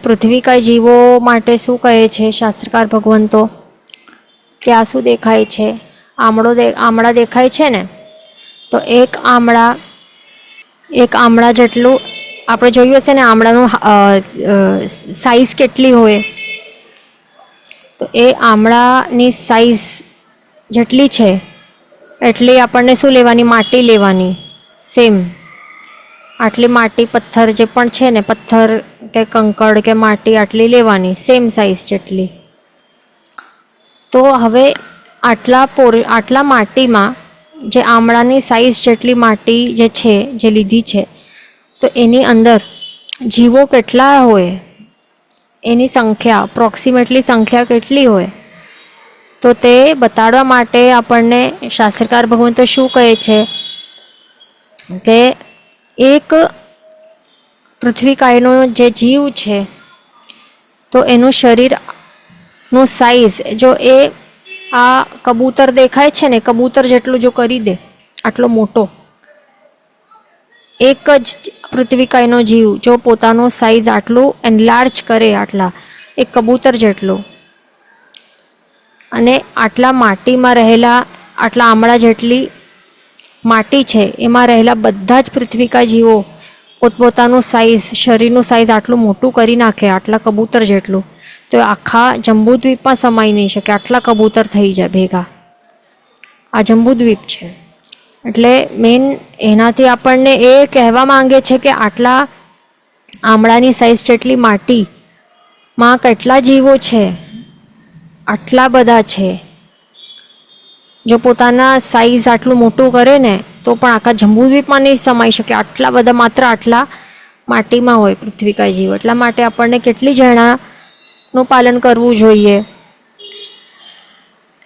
પૃથ્વીકાય જીવો માટે શું કહે છે શાસ્ત્રકાર ભગવંતો કે આ શું દેખાય છે? આમળા દેખાય છે ને, તો એક આમળા જેટલું આપણે જોયું હશે ને આમળાનું સાઈઝ કેટલી હોય, તો એ આમળાની સાઈઝ જેટલી છે એટલી આપણને શું લેવાની? માટી લેવાની. સેમ આટલી માટી, પથ્થર જે પણ છે ને, પથ્થર કે કંકડ કે માટી આટલી લેવાની, સેમ સાઈઝ જેટલી. તો હવે આટલા માટીમાં જે આમળાની સાઈઝ જેટલી માટી જે છે, જે લીધી છે, તો એની અંદર જીવો કેટલા હોય, એની સંખ્યા, અપ્રોક્સિમેટલી સંખ્યા કેટલી હોય, તો તે બતાડવા માટે આપણને શાસ્ત્રકાર ભગવંતો શું કહે છે કે એક પૃથ્વીકાયનો જે જીવ છે, તો એનું શરીરનું સાઈઝ જો એ આ કબૂતર દેખાય છે ને, કબૂતર જેટલું જો કરી દે, આટલો મોટો એક જ પૃથ્વીકાયનો જીવ જો પોતાનો સાઈઝ આટલું એનલાર્જ કરે, એક કબૂતર જેટલું, અને આટલા માટીમાં રહેલા, આટલા આમળા જેટલી માટી છે એમાં રહેલા બધા જ પૃથ્વીકા જીવો પોતપોતાનું સાઈઝ, શરીરનું સાઈઝ આટલું મોટું કરી નાખે, આટલા કબૂતર જેટલું, તો આખા જંબુદ્વીપમાં સમાઈ નહીં શકે, આટલા કબૂતર થઈ જાય ભેગા. આ જંબુદ્વીપ છે. એટલે મેન એનાથી આપણને એ કહેવા માંગે છે કે આટલા આમળાની સાઈઝ જેટલી માટીમાં કેટલા જીવો છે, આટલા બધા છે. જો પોતાના સાઈઝ આટલું મોટું કરે ને તો પણ આખા જંબુદ્વીપમાં નહીં સમાઈ શકે, આટલા બધા માત્ર આટલા માટીમાં હોય પૃથ્વીકાય જીવ. એટલા માટે આપણને કેટલી જણાનું પાલન કરવું જોઈએ,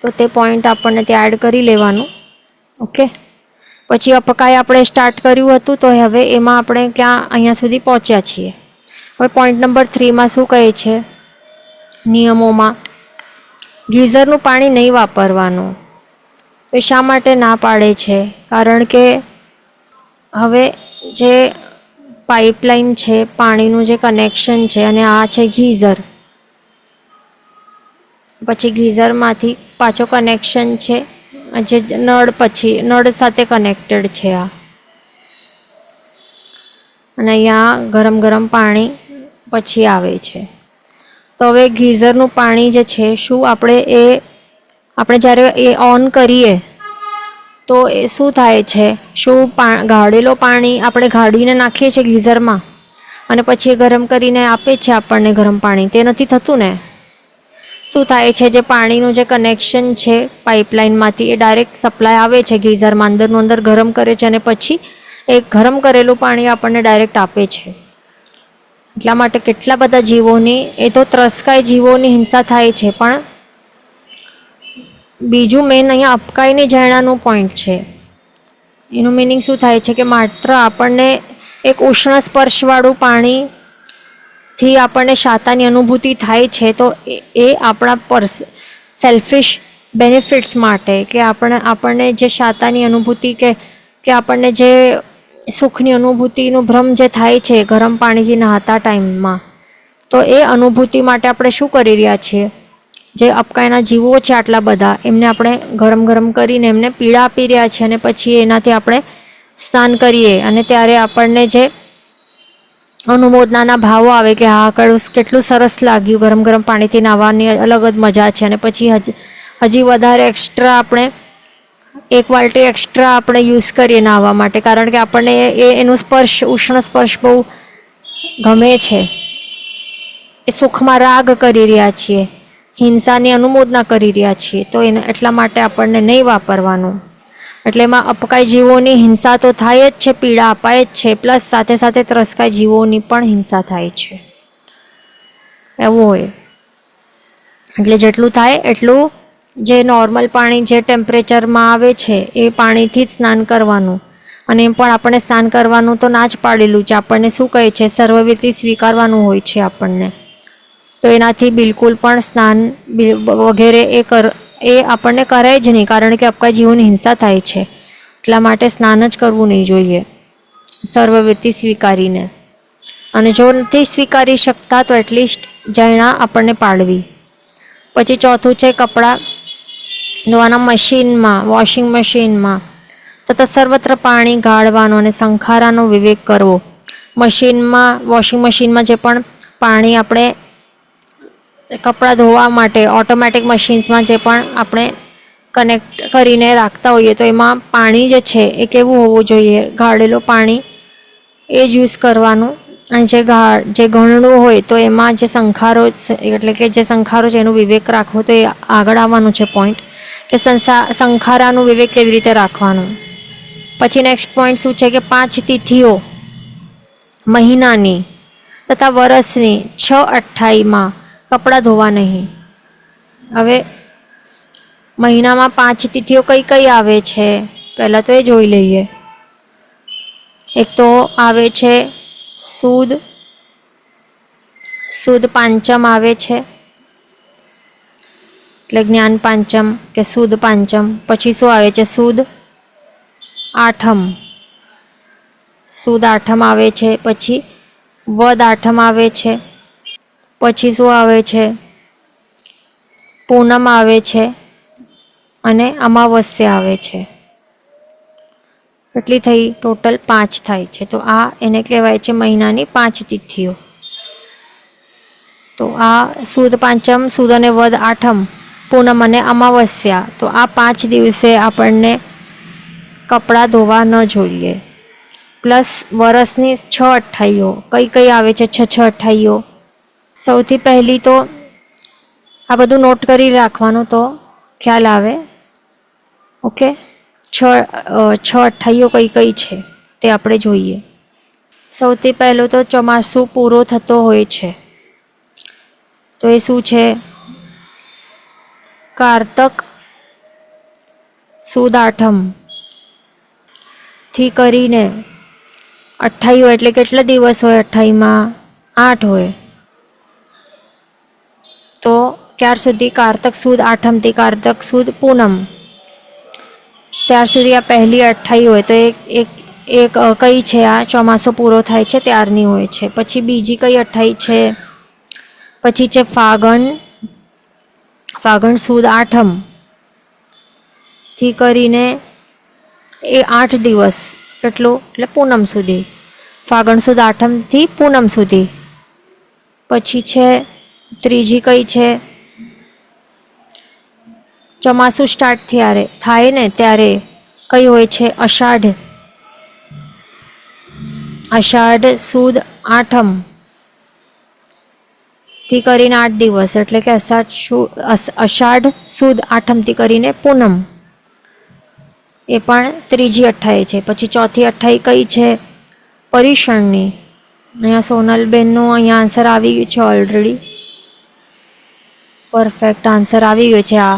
તો તે પોઈન્ટ આપણને ત્યાં એડ કરી લેવાનું. ઓકે, પછી અપકાય આપણે સ્ટાર્ટ કર્યું હતું, તો હવે એમાં આપણે અહીંયા સુધી પહોંચ્યા છીએ. હવે પોઈન્ટ નંબર 3માં શું કહે છે નિયમોમાં? ગીઝરનું પાણી નહીં વાપરવાનું. તો શા માટે ના પાડે છે? કારણ કે હવે જે પાઇપલાઇન છે, પાણીનું જે કનેક્શન છે, અને આ છે ગીઝર, પછી ગીઝરમાંથી પાછો કનેક્શન છે જે નળ, પછી નળ સાથે કનેક્ટેડ છે આ, અને અહીંયા ગરમ પાણી પછી આવે છે. તો હવે ગીઝરનું પાણી જે છે, શું આપણે જ્યારે એ ઓન કરીએ તો એ શું થાય છે? શું ગાળેલો પાણી આપણે ગાળીને નાખીએ છીએ ગીઝરમાં અને પછી એ ગરમ કરીને આપે છે આપણને ગરમ પાણી? તે નથી થતું ને. શું થાય છે? જે પાણીનું જે કનેક્શન છે પાઇપલાઇનમાંથી, એ ડાયરેક્ટ સપ્લાય આવે છે ગીઝરમાં, અંદરનું અંદર ગરમ કરે છે અને પછી એ ગરમ કરેલું પાણી આપણને ડાયરેક્ટ આપે છે. એટલા માટે કેટલા બધા જીવોની, એ તો ત્રસ્કાય જીવોની હિંસા થાય છે, પણ બીજું મેન અહીંયા અપકાયની ઝરણાનું પોઈન્ટ છે. એનું મિનિંગ શું થાય છે કે માત્ર આપણને એક ઉષ્ણ સ્પર્શવાળું પાણીથી આપણને શાતાની અનુભૂતિ થાય છે, તો એ આપણા સેલ્ફિશ બેનિફિટ્સ માટે, કે આપણને જે શાતાની અનુભૂતિ કે આપણને જે સુખની અનુભૂતિનું ભ્રમ જે થાય છે ગરમ પાણીથી નહાતા ટાઈમમાં, તો એ અનુભૂતિ માટે આપણે શું કરી રહ્યા છીએ? જે અપકાયના જીવો છે આટલા બધા, એમને આપણે ગરમ કરીને એમને પીડા આપી રહ્યા છીએ, અને પછી એનાથી આપણે સ્નાન કરીએ અને ત્યારે આપણને જે અનુમોદનાના ભાવો આવે કે હા, કેટલું સરસ લાગ્યું, ગરમ પાણીથી નાહવાની અલગ જ મજા છે. અને પછી હજી વધારે એક્સ્ટ્રા આપણે એક બાલટી એક્સ્ટ્રા આપણે યુઝ કરીએ નાહવા માટે, કારણ કે આપણને એનું ઉષ્ણ સ્પર્શ બહુ ગમે છે. એ સુખમાં રાગ કરી રહ્યા છીએ, હિંસાની અનુમોદના કરી રહ્યા છીએ, તો એટલા માટે આપણને નહીં વાપરવાનું. એટલે એમાં અપકાય જીવોની હિંસા તો થાય જ છે, પીડા અપાય જ છે, પ્લસ સાથે સાથે ત્રસ્કાય જીવોની પણ હિંસા થાય છે. એવું હોય એટલે જેટલું થાય એટલું જે નોર્મલ પાણી જે ટેમ્પરેચરમાં આવે છે એ પાણીથી જ સ્નાન કરવાનું. અને એમ પણ આપણે સ્નાન કરવાનું તો ના જ પાડેલું છે. આપણને શું કહે છે? સર્વવિધિ સ્વીકારવાનું હોય છે આપણને. તો એનાથી બિલકુલ પણ સ્નાન વગેરે એ આપણને કરાય જ નહીં, કારણ કે અપકાય જીવોની હિંસા થાય છે. એટલા માટે સ્નાન જ કરવું નહીં જોઈએ સર્વવિધિ સ્વીકારીને. અને જો નથી સ્વીકારી શકતા તો એટલીસ્ટ જૈણા આપણને પાડવી. પછી ચોથું છે કપડાં ધોવાના મશીનમાં, વોશિંગ મશીનમાં તથા સર્વત્ર પાણી ગાળવાનો અને સંખારાનો વિવેક કરવો. મશીનમાં, વોશિંગ મશીનમાં જે પણ પાણી આપણે કપડાં ધોવા માટે ઓટોમેટિક મશીન્સમાં જે પણ આપણે કનેક્ટ કરીને રાખતા હોઈએ તો એમાં પાણી જે છે એ કેવું હોવું જોઈએ, ગાળેલું પાણી એ જ યુઝ કરવાનું. અને જે ગળણું હોય તો એમાં જે સંખારો એટલે કે જે સંખારો છે એનું વિવેક રાખવો. તો એ આગળ આવવાનું છે પોઈન્ટ કે સંખારાનું વિવેક કેવી રીતે રાખવાનું. પછી નેક્સ્ટ પોઈન્ટ શું છે કે 5 તિથિઓ મહિનાની તથા વરસની 6/28માં કપડાં ધોવા નહીં. હવે મહિનામાં 5 તિથિઓ કઈ કઈ આવે છે પહેલાં તો એ જોઈ લઈએ. એક તો આવે છે સુદ પાંચમ આવે છે, એટલે જ્ઞાન પાંચમ કે સુદ પાંચમ. પછી શું આવે છે? સુદ આઠમ આવે છે. પછી વદ આઠમ આવે છે. પછી શું આવે છે? પૂનમ આવે છે અને અમાવસ્યા આવે છે. કેટલી થઈ? ટોટલ 5 થાય છે. તો આ એને કહેવાય છે મહિનાની 5 તિથિઓ. તો આ સુદ પાંચમ, સુદ અને વદ આઠમ, પૂનમ અને અમાવસ્યા, તો આ 5 દિવસે આપણને કપડાં ધોવા ન જોઈએ. પ્લસ વરસની 6/28ઓ કઈ કઈ આવે છે? 6/28ઓ. સૌથી પહેલી તો આ બધું નોટ કરી રાખવાનું તો ખ્યાલ આવે. ઓકે, 6/28ઓ કઈ કઈ છે તે આપણે જોઈએ. સૌથી પહેલું તો ચોમાસું પૂરો થતો હોય છે તો એ શું છે? કારતક સુદ આઠમ થી કરીને 28 એટલે કેટલા દિવસ હોય? 28માં 8 હોય. તો ક્યાર સુધી? કારતક સુદ આઠમથી કારતક સુદ પૂનમ, ત્યાર સુધી આ પહેલી 28 હોય. તો એક કઈ છે? આ ચોમાસું પૂરો થાય છે ત્યારની હોય છે. પછી બીજી કઈ 28 છે? પછી છે ફાગણ સુદ આઠમ થી કરીને એ 8 દિવસ, કેટલું? એટલે પૂનમ સુધી. ફાગણ સુદ આઠમથી પૂનમ સુધી. પછી છે ત્રીજી કઈ છે? ચોમાસું સ્ટાર્ટ થાય ને ત્યારે કઈ હોય છે? અષાઢ સુદ આઠમ થી કરીને 8 દિવસ, એટલે કે અષાઢ સુદ આઠમથી કરીને પૂનમ, એ પણ ત્રીજી 28 છે. પછી ચોથી 28 કઈ છે? પર્યુષણની. અહીંયા સોનલબેનનું અહીંયા આન્સર આવી ગયું છે ઓલરેડી. પરફેક્ટ આન્સર આવી ગયો છે આ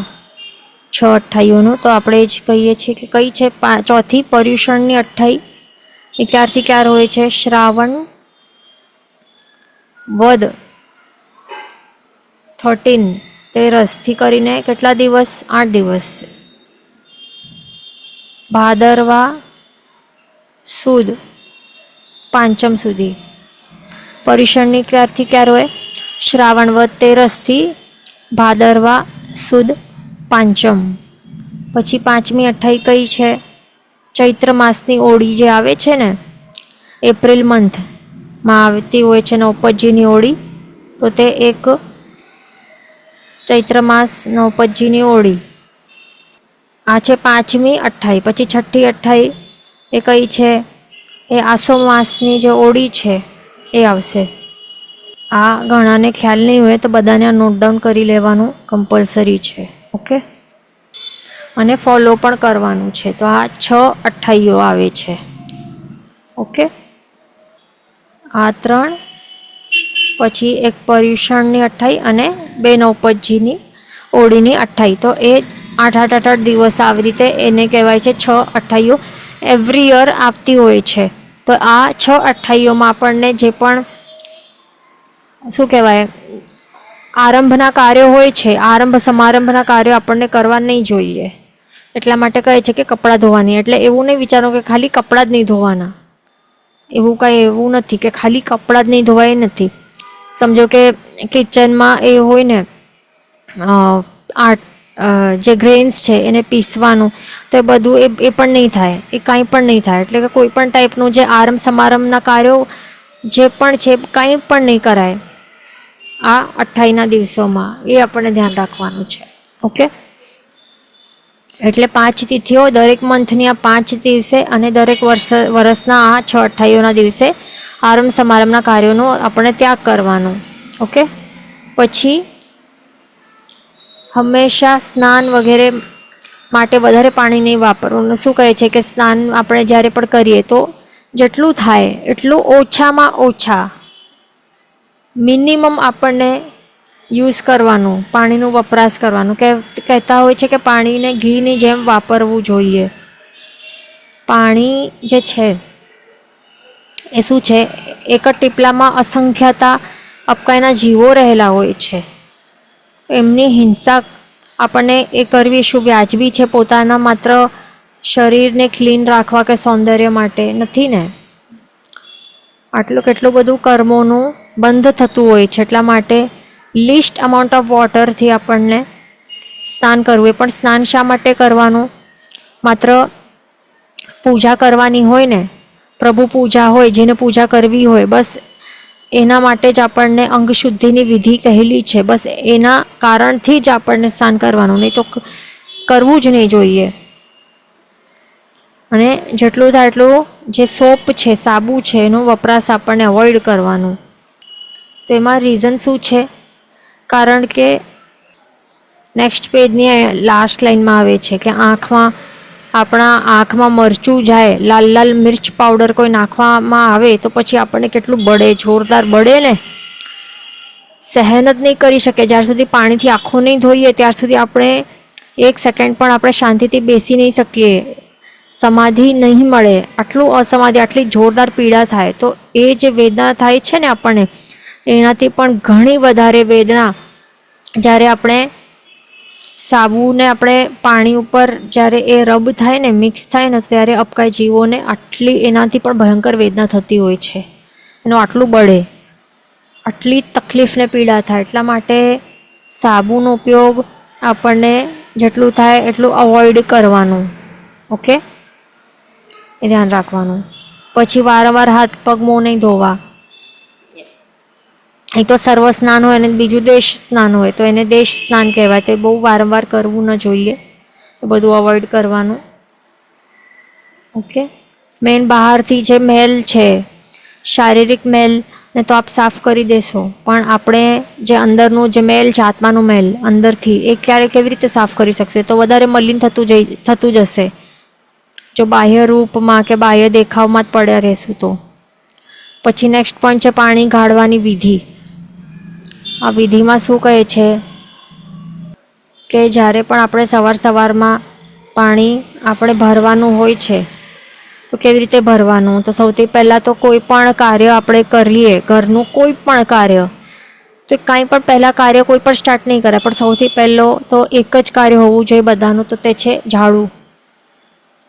6/28નું. તો આપણે જ કહીએ છીએ કે કઈ છે? ચોથી પર્યુષણની 28. એ ક્યારથી ક્યાર હોય છે? શ્રાવણ વદ 13 થી કરીને કેટલા દિવસ? 8 દિવસ. ભાદરવા સુદ પાંચમ સુધી. પર્યુષણની ક્યારથી ક્યાર હોય? શ્રાવણ વદ 13 થી ભાદરવા સુદ પાંચમ. પછી 5મી 28 કઈ છે? ચૈત્ર માસની ઓળી જે આવે છે ને, એપ્રિલ મંથમાં આવતી હોય છે નવપતજીની ઓળી. તો તે એક ચૈત્ર માસ નવપતજીની ઓળી. આ છે 5મી 28. પછી 6ઠ્ઠી 28 એ કઈ છે? એ આસો માસની જે ઓળી છે એ આવશે. આ ઘણાને ખ્યાલ નહીં હોય તો બધાને આ નોટ ડાઉન કરી લેવાનું કમ્પલસરી છે. ઓકે, અને ફોલો પણ કરવાનું છે. તો આ 6/28ઓ આવે છે. ઓકે, આ 3. પછી એક પર્યુષણની 28 અને 2 નવપતજીની ઓળીની 28. તો એ 8 દિવસ આવી રીતે એને કહેવાય છે 6/28ઓ. એવરી યર આવતી હોય છે. તો આ 6/28ઓમાં આપણને જે પણ શું કહેવાય આરંભના કાર્યો હોય છે, આરંભ સમારંભના કાર્યો આપણને કરવા નહીં જોઈએ. એટલા માટે કહે છે કે કપડાં ધોવાની. એટલે એવું નહીં વિચારો કે ખાલી કપડાં જ નહીં ધોવાના, એવું કાંઈ એવું નથી કે ખાલી કપડાં જ નહીં ધોવાય નથી. સમજો કે કિચનમાં એ હોય ને જે ગ્રેન્સ છે એને પીસવાનું, તો એ બધું એ પણ નહીં થાય, એ કાંઈ પણ નહીં થાય. એટલે કે કોઈ પણ ટાઈપનું જે આરમ સમારંભના કાર્યો જે પણ છે કાંઈ પણ નહીં કરાય આ 28ના દિવસોમાં. એ આપણને ધ્યાન રાખવાનું છે. ઓકે, એટલે 5 તિથિઓ દરેક મંથની આ 5 દિવસે અને દરેક વર્ષના આ 6 28ઓના દિવસે આરંભ સમારંભના કાર્યોનો આપણે ત્યાગ કરવાનો. ઓકે, પછી હંમેશા સ્નાન વગેરે માટે વધારે પાણી નહીં વાપરવું. શું કહે છે કે સ્નાન આપણે જ્યારે પણ કરીએ તો જેટલું થાય એટલું ઓછામાં ઓછા મિનિમમ આપણને યુઝ કરવાનું, પાણીનું વપરાશ કરવાનું. કહેતા હોય છે કે પાણીને ઘીની જેમ વાપરવું જોઈએ. પાણી જે છે એ શું છે, એક જ ટીપલામાં અસંખ્યતા અબકાઈના જીવો રહેલા હોય છે. એમની હિંસા આપણને એ કરવી શું વ્યાજબી છે પોતાના માત્ર શરીરને ક્લીન રાખવા કે સૌંદર્ય માટે? નથી ને. આટલું કેટલું બધું કર્મોનું બંધ થતું હોય છે. એટલા માટે લીસ્ટ અમાઉન્ટ ઓફ વોટરથી આપણને સ્નાન કરવું. એ પણ સ્નાન શા માટે કરવાનું? માત્ર પૂજા કરવાની હોય ને, પ્રભુ પૂજા હોય, જેને પૂજા કરવી હોય, બસ એના માટે જ આપણને અંગ શુદ્ધિની વિધિ કહેલી છે. બસ એના કારણથી જ આપણને સ્નાન કરવાનું, નહીં તો કરવું જ નહીં જોઈએ. અને જેટલું થાય એટલું જે સોપ છે, સાબુ છે, એનો વપરાશ આપણને અવોઇડ કરવાનો. તો એમાં રીઝન શું છે? કારણ કે નેક્સ્ટ પેજની લાસ્ટ લાઇનમાં આવે છે કે આપણા આંખમાં મરચું જાય, લાલ લાલ મિર્ચ પાવડર કોઈ નાખવામાં આવે તો પછી આપણને કેટલું બળે, જોરદાર બળે ને. સહન જ નહીં કરી શકે. જ્યાર સુધી પાણીથી આંખો નહીં ધોઈએ ત્યાર સુધી આપણે 1 સેકન્ડ પણ આપણે શાંતિથી બેસી નહીં શકીએ, સમાધિ નહીં મળે. આટલું અસમાધિ, આટલી જોરદાર પીડા થાય. તો એ જે વેદના થાય છે ને આપણને, એનાથી પણ ઘણી વધારે વેદના જ્યારે આપણે સાબુને આપણે પાણી ઉપર જ્યારે એ રબ થાય ને, મિક્સ થાય ને, ત્યારે અપકાય જીવોને આટલી એનાથી પણ ભયંકર વેદના થતી હોય છે. એનું આટલું બળે, આટલી તકલીફ ને પીડા થાય. એટલા માટે સાબુનો ઉપયોગ આપણને જેટલું થાય એટલું અવોઇડ કરવાનું. ઓકે, એ ધ્યાન રાખવાનું. પછી વારંવાર હાથ પગ મોં નહીં ધોવા. એક તો સર્વ સ્નાન હોય અને બીજું દેશ સ્નાન હોય, તો એને દેશ સ્નાન કહેવાય. તો બહુ વારંવાર કરવું ન જોઈએ, એ બધું અવોઇડ કરવાનું. ઓકે, મેન બહારથી જે મેલ છે, શારીરિક મેલ ને તો આપ સાફ કરી દેશો, પણ આપણે જે અંદરનું જે મેલ છે, આત્માનું મેલ અંદરથી, એ કેવી રીતે સાફ કરી શકશે? તો વધારે મલિન થતું જશે જો બાહ્ય રૂપમાં કે બાહ્ય દેખાવમાં જ પડ્યા રહેશું તો. પછી નેક્સ્ટ પોઈન્ટ છે પાણી ગાળવાની વિધિ. આ વિધિમાં શું કહે છે કે જ્યારે પણ આપણે સવારમાં પાણી આપણે ભરવાનું હોય છે, તો કેવી રીતે ભરવાનું? તો સૌથી પહેલાં તો કોઈ પણ કાર્ય આપણે કરીએ, ઘરનું કોઈ પણ કાર્ય, તો કાંઈ પણ પહેલાં કાર્ય કોઈ પણ સ્ટાર્ટ નહીં કરે, પણ સૌથી પહેલો તો એક જ કાર્ય હોવું જોઈએ બધાનું, તો તે છે ઝાડુ.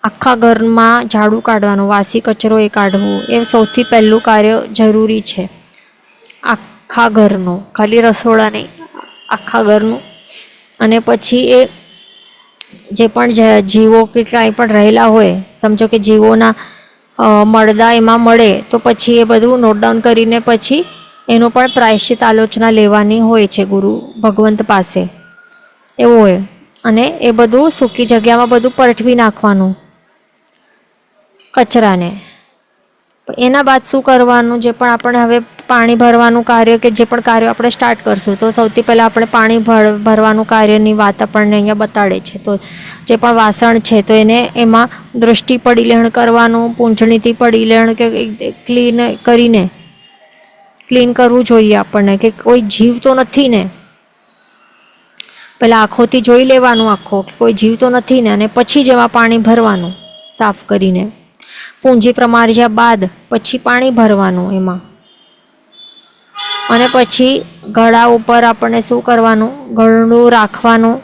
આખા ઘરમાં ઝાડુ કાઢવાનું, વાસી કચરો એ કાઢવું, એ સૌથી પહેલું કાર્ય જરૂરી છે આખા ઘરનું, ખાલી રસોડા નહીં, આખા ઘરનું. અને પછી એ જે પણ જીવો કે કાંઈ પણ રહેલા હોય, સમજો કે જીવોના મળદા એમાં મળે, તો પછી એ બધું નોટ ડાઉન કરીને પછી એનું પણ પ્રાયશ્ચિત આલોચના લેવાની હોય છે ગુરુ ભગવંત પાસે, એવું હોય. અને એ બધું સૂકી જગ્યામાં બધું પલટવી નાખવાનું કચરાને. એના બાદ શું કરવાનું? જે પણ આપણે હવે પાણી ભરવાનું કાર્ય કે જે પણ કાર્ય આપણે સ્ટાર્ટ કરશું, તો સૌથી પહેલાં આપણે પાણી ભરવાનું કાર્યની વાત આપણને અહીંયા બતાડે છે. તો જે પણ વાસણ છે તો એને એમાં દૃષ્ટિ પડીલેણ કરવાનું, પૂંછણીથી પડીલેણ કે ક્લીન કરવું જોઈએ આપણને, કે કોઈ જીવ તો નથી ને. પહેલાં આંખોથી જોઈ લેવાનું આખો કે કોઈ જીવ તો નથી ને, અને પછી જ એમાં પાણી ભરવાનું સાફ કરીને. પૂંજી પ્રમાર્જ્યા બાદ પછી પાણી ભરવાનું એમાં. અને પછી ગળા ઉપર આપણને શું કરવાનું? ગળણું રાખવાનું.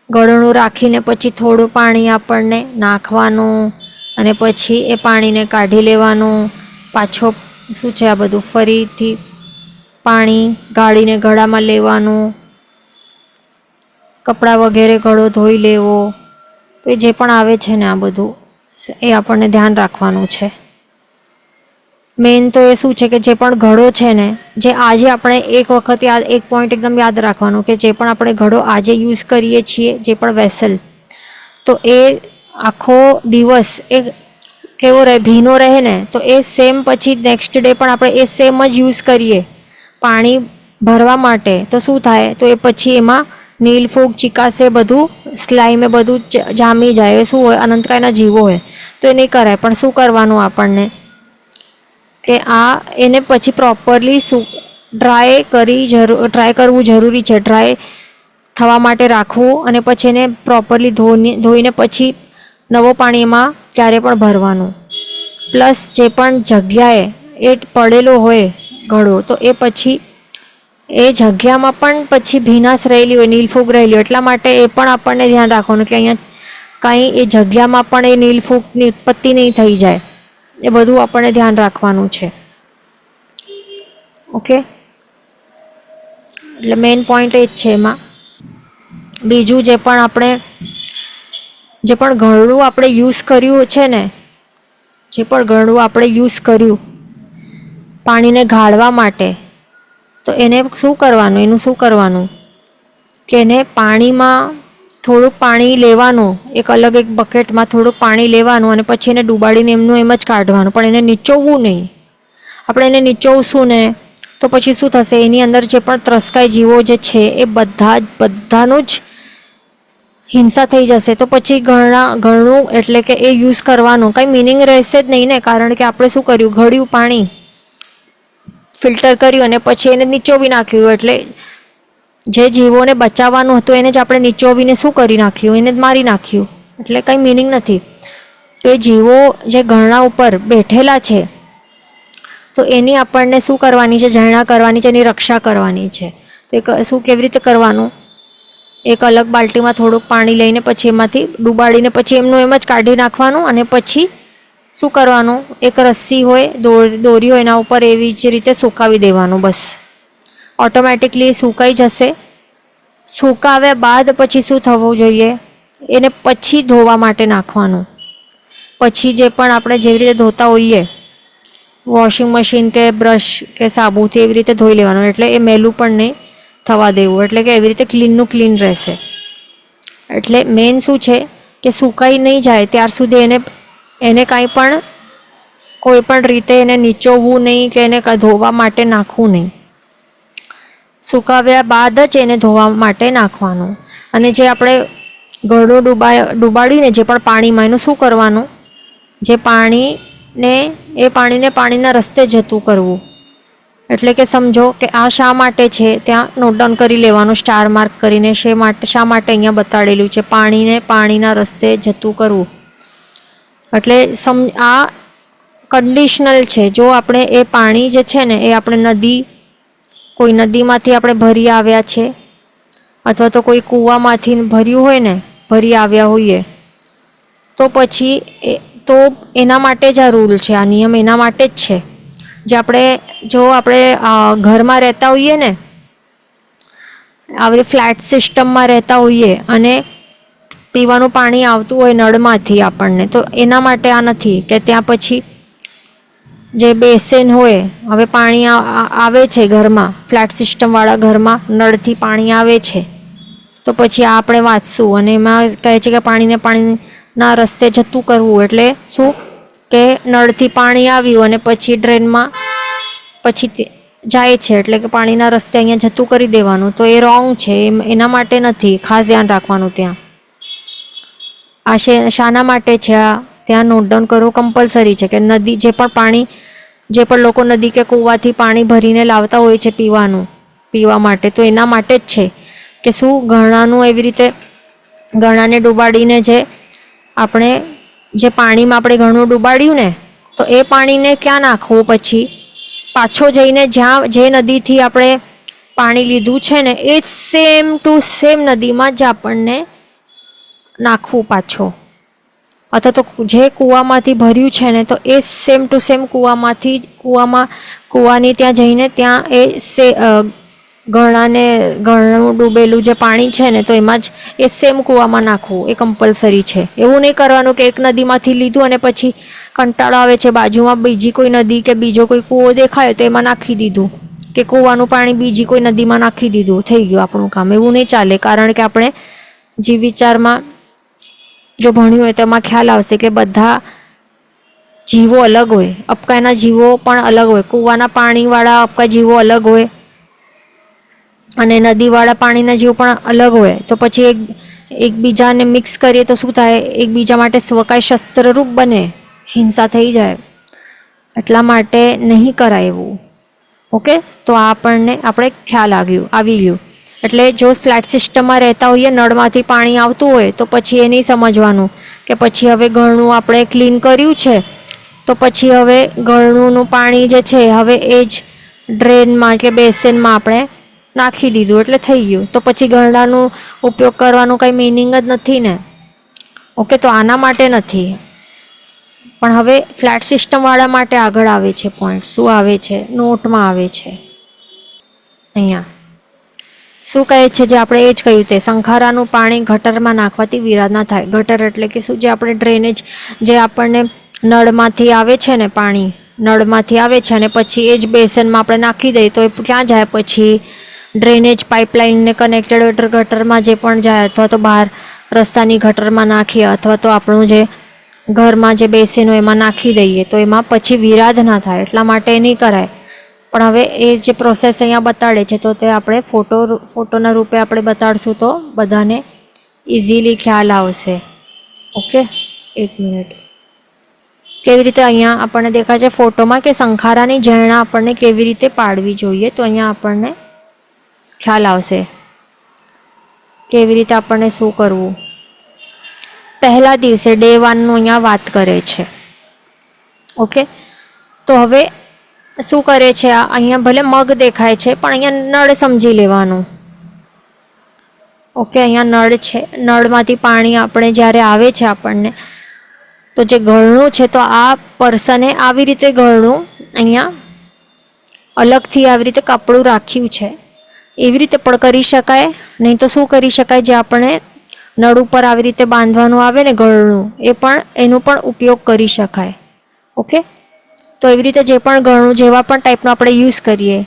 ગળણું રાખીને પછી થોડું પાણી આપણને નાખવાનું, અને પછી એ પાણીને કાઢી લેવાનું. પાછો શું છે આ બધું ફરીથી પાણી ગાળીને ગળામાં લેવાનું, કપડાં વગેરે ગળો ધોઈ લેવો, તો એ જે પણ આવે છે ને આ બધું એ આપણને ધ્યાન રાખવાનું છે. મેઇન તો એ શું છે કે જે પણ ઘડો છે ને, જે આજે આપણે એક વખત એક પોઈન્ટ એકદમ યાદ રાખવાનું કે જે પણ આપણે ઘડો આજે યુઝ કરીએ છીએ, જે પણ વેસલ, તો એ આખો દિવસ એ કેવો રહે, ભીનો રહે ને, તો એ સેમ પછી નેક્સ્ટ ડે પણ આપણે એ સેમ જ યુઝ કરીએ પાણી ભરવા માટે, તો શું થાય, તો એ પછી એમાં નીલ ફૂગ ચીકાશે, બધું સ્લાઈમ એ બધું જામી જાય. શું હોય, અનંતકાયના જીવો હોય, તો એ નહીં કરાય. પણ શું કરવાનું આપણને કે એને પછી પ્રોપરલી ડ્રાય કરવું જરૂરી છે. ડ્રાય થવા માટે રાખવું અને પછી એને પ્રોપરલી ધોઈને પછી નવો પાણી એમાં ક્યારે પણ ભરવાનું. પ્લસ જે પણ જગ્યાએ એ પડેલો હોય ઘડો, તો એ પછી એ જગ્યામાં પણ પછી ભીનાશ રહેલી હોય, નીલફૂગ રહેલી હોય, એટલા માટે એ પણ આપણને ધ્યાન રાખવાનું કે અહીંયા કાંઈ એ જગ્યામાં પણ એ નીલફૂગની ઉત્પત્તિ નહીં થઈ જાય. એ બધું આપણને ધ્યાન રાખવાનું છે. ઓકે, એટલે મેઇન પોઈન્ટ એ જ છે એમાં. બીજું જે પણ ઘરડું આપણે યુઝ કર્યું છે ને, જે પણ ઘરડું આપણે યુઝ કર્યું પાણીને ગાળવા માટે, તો એને શું કરવાનું કે એને પાણીમાં થોડુંક પાણી લેવાનું, એક અલગ એક બકેટમાં થોડુંક પાણી લેવાનું અને પછી એને ડૂબાડીને એમનું એમ જ કાઢવાનું. પણ એને નીચોવવું નહીં. આપણે એને નીચોવશું ને તો પછી શું થશે, એની અંદર જે પણ ત્રસ્કાઈ જીવો જે છે એ બધાનું જ હિંસા થઈ જશે. તો પછી ઘરનું એટલે કે એ યુઝ કરવાનું કંઈ મિનિંગ રહેશે જ નહીં ને, કારણ કે આપણે શું કર્યું, ઘડ્યું પાણી ફિલ્ટર કર્યું અને પછી એને નીચોવી નાખ્યું. એટલે જે જીવોને બચાવવાનું હતું એને જ આપણે નીચોવીને શું કરી નાખ્યું, એને જ મારી નાખ્યું. એટલે કંઈ મિનિંગ નથી. તો એ જીવો જે ઘરણા ઉપર બેઠેલા છે, તો એની આપણને શું કરવાની છે, ઝરણા કરવાની છે, એની રક્ષા કરવાની છે. તો એ શું કેવી રીતે કરવાનું, એક અલગ બાલ્ટીમાં થોડુંક પાણી લઈને પછી એમાંથી ડૂબાડીને પછી એમનું એમ જ કાઢી નાખવાનું અને પછી શું કરવાનું, એક રસ્સી હોય, દોરી હોય, એના ઉપર એવી જ રીતે સુકાવી દેવાનું. બસ ઓટોમેટિકલી સુકાઈ જશે. સુકાવ્યા બાદ પછી શું થવું જોઈએ, એને પછી ધોવા માટે નાખવાનું. પછી જે પણ આપણે જેવી રીતે ધોતા હોઈએ, વોશિંગ મશીન કે બ્રશ કે સાબુથી એવી રીતે ધોઈ લેવાનું. એટલે એ મેલું પણ નહીં થવા દેવું. એટલે કે એવી રીતે ક્લીનનું ક્લીન રહેશે. એટલે મેઇન શું છે કે સુકાઈ નહીં જાય ત્યાર સુધી એને કાંઈ પણ કોઈ પણ રીતે એને નીચોવવું નહીં કે એને ધોવા માટે નાખવું નહીં. સુકાવ્યા બાદ જ એને ધોવા માટે નાખવાનું. અને જે આપણે ઘડો ડૂબાડીને જે પણ પાણીમાં, એનું શું કરવાનું, જે પાણીને પાણીના રસ્તે જતું કરવું. એટલે કે સમજો કે આ શા માટે છે, ત્યાં નોટ ડાઉન કરી લેવાનું સ્ટાર માર્ક કરીને, શા માટે અહીંયા બતાડેલું છે, પાણીને પાણીના રસ્તે જતું કરવું. એટલે આ કન્ડિશનલ છે. જો આપણે એ પાણી જે છે ને એ આપણે કોઈ નદીમાંથી આપણે ભરી આવ્યા છે અથવા તો કોઈ કૂવામાંથી ભર્યું હોય ને, ભરી આવ્યા હોઈએ, તો પછી એના માટે જ આ રૂલ છે, આ નિયમ એના માટે જ છે. જો આપણે ઘરમાં રહેતા હોઈએ ને, આવી ફ્લેટ સિસ્ટમમાં રહેતા હોઈએ અને પીવાનું પાણી આવતું હોય નળમાંથી આપણને, તો એના માટે આ નથી કે ત્યાં પછી જે બેસન હોય, હવે પાણી આવે છે ઘરમાં, ફ્લેટ સિસ્ટમવાળા ઘરમાં નળથી પાણી આવે છે, તો પછી આ આપણે વાંચશું અને એમાં કહે છે કે પાણીના રસ્તે જતું કરવું. એટલે શું કે નળથી પાણી આવ્યું અને પછી ડ્રેનમાં પછી જાય છે, એટલે કે પાણીના રસ્તે અહીંયા જતું કરી દેવાનું. તો એ રોંગ છે, એના માટે નથી. ખાસ ધ્યાન રાખવાનું. ત્યાં આ શાના માટે છે, ત્યાં નોટ ડાઉન કરવું કમ્પલસરી છે કે નદી જે પણ લોકો નદી કે કૂવાથી પાણી ભરીને લાવતા હોય છે પીવા માટે, તો એના માટે જ છે કે શું ઘરણાનું એવી રીતે ઘરણાને ડૂબાડીને જે પાણીમાં આપણે ઘરણું ડૂબાડ્યું ને, તો એ પાણીને ક્યાં નાખવું, પછી પાછો જઈને જે નદીથી આપણે પાણી લીધું છે ને એ સેમ ટુ સેમ નદીમાં જ આપણને નાખવું પાછો. અથવા તો જે કૂવામાંથી ભર્યું છે ને તો એ સેમ ટુ સેમ કૂવાની ત્યાં જઈને ત્યાં ગળણાનું ડૂબેલું જે પાણી છે ને તો એમાં જ એ સેમ કૂવામાં નાખવું એ કમ્પલસરી છે. એવું નહીં કરવાનું કે એક નદીમાંથી લીધું અને પછી કંટાળો આવે છે બાજુમાં બીજી કોઈ નદી કે બીજો કોઈ કૂવો દેખાયો તો એમાં નાખી દીધું, કે કૂવાનું પાણી બીજી કોઈ નદીમાં નાખી દીધું, થઈ ગયું આપણું કામ. એવું નહીં ચાલે, કારણ કે આપણે જીવ વિચારમાં જો ભણ્યું હોય તો એમાં ખ્યાલ આવશે કે બધા જીવો અલગ હોય, અપકાના જીવો પણ અલગ હોય, કૂવાના પાણીવાળા અપકા જીવો અલગ હોય અને નદીવાળા પાણીના જીવો પણ અલગ હોય. તો પછી એકબીજાને મિક્સ કરીએ તો શું થાય, એકબીજા માટે સ્વકાય શસ્ત્રરૂપ બને, હિંસા થઈ જાય. એટલા માટે નહીં કરાય એવું. ઓકે, તો આપણે ખ્યાલ આવી ગયું. એટલે જો ફ્લેટ સિસ્ટમમાં રહેતા હોઈએ, નળમાંથી પાણી આવતું હોય તો પછી એ નહીં સમજવાનું કે પછી હવે ગળનું આપણે ક્લીન કર્યું છે તો પછી હવે ગળનું પાણી જે છે હવે એ જ ડ્રેનમાં કે બેસનમાં આપણે નાખી દીધું એટલે થઈ ગયું. તો પછી ગળણાનો ઉપયોગ કરવાનું કંઈ મિનિંગ જ નથી ને. ઓકે, તો આના માટે નથી. પણ હવે ફ્લેટ સિસ્ટમવાળા માટે આગળ આવે છે પોઈન્ટ. શું આવે છે? નોટમાં આવે છે. અહીંયા શું કહે છે, જે આપણે એ જ કહ્યું તે સંખારાનું પાણી ગટરમાં નાખવાથી વિરાધ ના થાય. ગટર એટલે કે શું? જે આપણે ડ્રેનેજ, જે આપણને નળમાંથી આવે છે ને પાણી, નળમાંથી આવે છે અને પછી એ જ બેસનમાં આપણે નાખી દઈએ તો એ ક્યાં જાય? પછી ડ્રેનેજ પાઇપલાઇનને કનેક્ટેડ ગટરમાં જે પણ જાય, અથવા તો બહાર રસ્તાની ગટરમાં નાખીએ, અથવા તો આપણું જે ઘરમાં જે બેસીન હોય એમાં નાખી દઈએ તો એમાં પછી વિરાધ ના થાય. એટલા માટે નહીં કરાય. પણ હવે એ જે પ્રોસેસ અહીંયા બતાડે છે તો તે આપણે ફોટોના રૂપે આપણે બતાડશું તો બધાને ઇઝીલી ખ્યાલ આવશે. Okay, 1 minute. કેવી રીતે અહીંયા આપણને દેખાય છે ફોટોમાં કે સંખારાની ઝરણા આપણને કેવી રીતે પાડવી જોઈએ, તો અહીંયા આપણને ખ્યાલ આવશે કેવી રીતે આપણને શું કરવું. પહેલા દિવસે ડે 1 નું અહીંયા વાત કરે છે. ઓકે, તો હવે શું કરે છે, અહીંયા ભલે મગ દેખાય છે પણ અહીંયા નળ સમજી લેવાનું. ઓકે, અહીંયા નળ છે, નળમાંથી પાણી આપણે જ્યારે આવે છે આપણને, તો જે ગળણું છે તો આ પર્સને આવી રીતે ગળણું અહીંયા અલગથી આવી રીતે કપડું રાખ્યું છે. એવી રીતે પણ કરી શકાય, નહીં તો શું કરી શકાય, જે આપણે નળ ઉપર આવી રીતે બાંધવાનું આવે ને ગળણું, એનું પણ ઉપયોગ કરી શકાય. ઓકે, તો એવી રીતે જે પણ ગળણું જેવા પણ ટાઈપનું આપણે યુઝ કરીએ,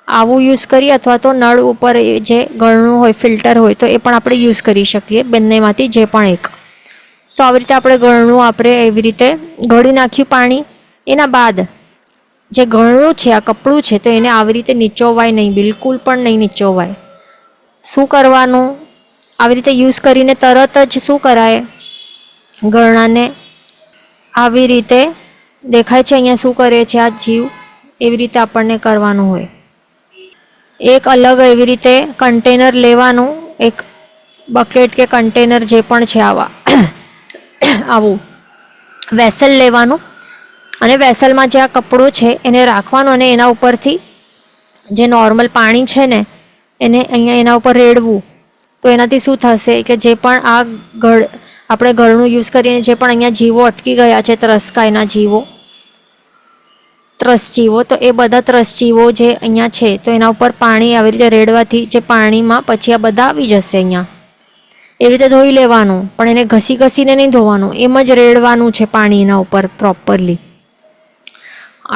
આવું યુઝ કરીએ અથવા તો નળ ઉપર જે ગળણું હોય, ફિલ્ટર હોય, તો એ પણ આપણે યુઝ કરી શકીએ, બંનેમાંથી જે પણ એક. તો આવી રીતે આપણે ગળણું એવી રીતે ગળી નાખ્યું પાણી. એના બાદ જે ગળણું છે, આ કપડું છે, તો એને આવી રીતે નીચોવાય નહીં, બિલકુલ પણ નહીં નીચોવાય. શું કરવાનું? આવી રીતે યુઝ કરીને તરત જ શું કરાય, ગળણાને આવી રીતે દેખાય છે અહીંયા શું કરે છે આ જીવ, એવી રીતે આપણને કરવાનું હોય. એક અલગ એવી રીતે કન્ટેનર લેવાનું, એક બકેટ કે કન્ટેનર જે પણ છે આવું વેસલ લેવાનું અને વેસલમાં જે આ કપડું છે એને રાખવાનું અને એના ઉપરથી જે નોર્મલ પાણી છે ને એને અહીંયા એના ઉપર રેડવું. તો એનાથી શું થશે કે જે પણ આપણે ગળનું યુઝ કરીને જે પણ અહીંયા જીવો અટકી ગયા છે, ત્રસ્કાયના જીવો, ત્રસજીવો, તો એ બધા ત્રસજીવો જે અહીંયા છે તો એના ઉપર પાણી આવી રીતે રેડવાથી જે પાણીમાં પછી આ બધા આવી જશે. અહીંયા એવી રીતે ધોઈ લેવાનું, પણ એને ઘસીને નહીં ધોવાનું, એમ જ રેડવાનું છે પાણી એના ઉપર પ્રોપરલી.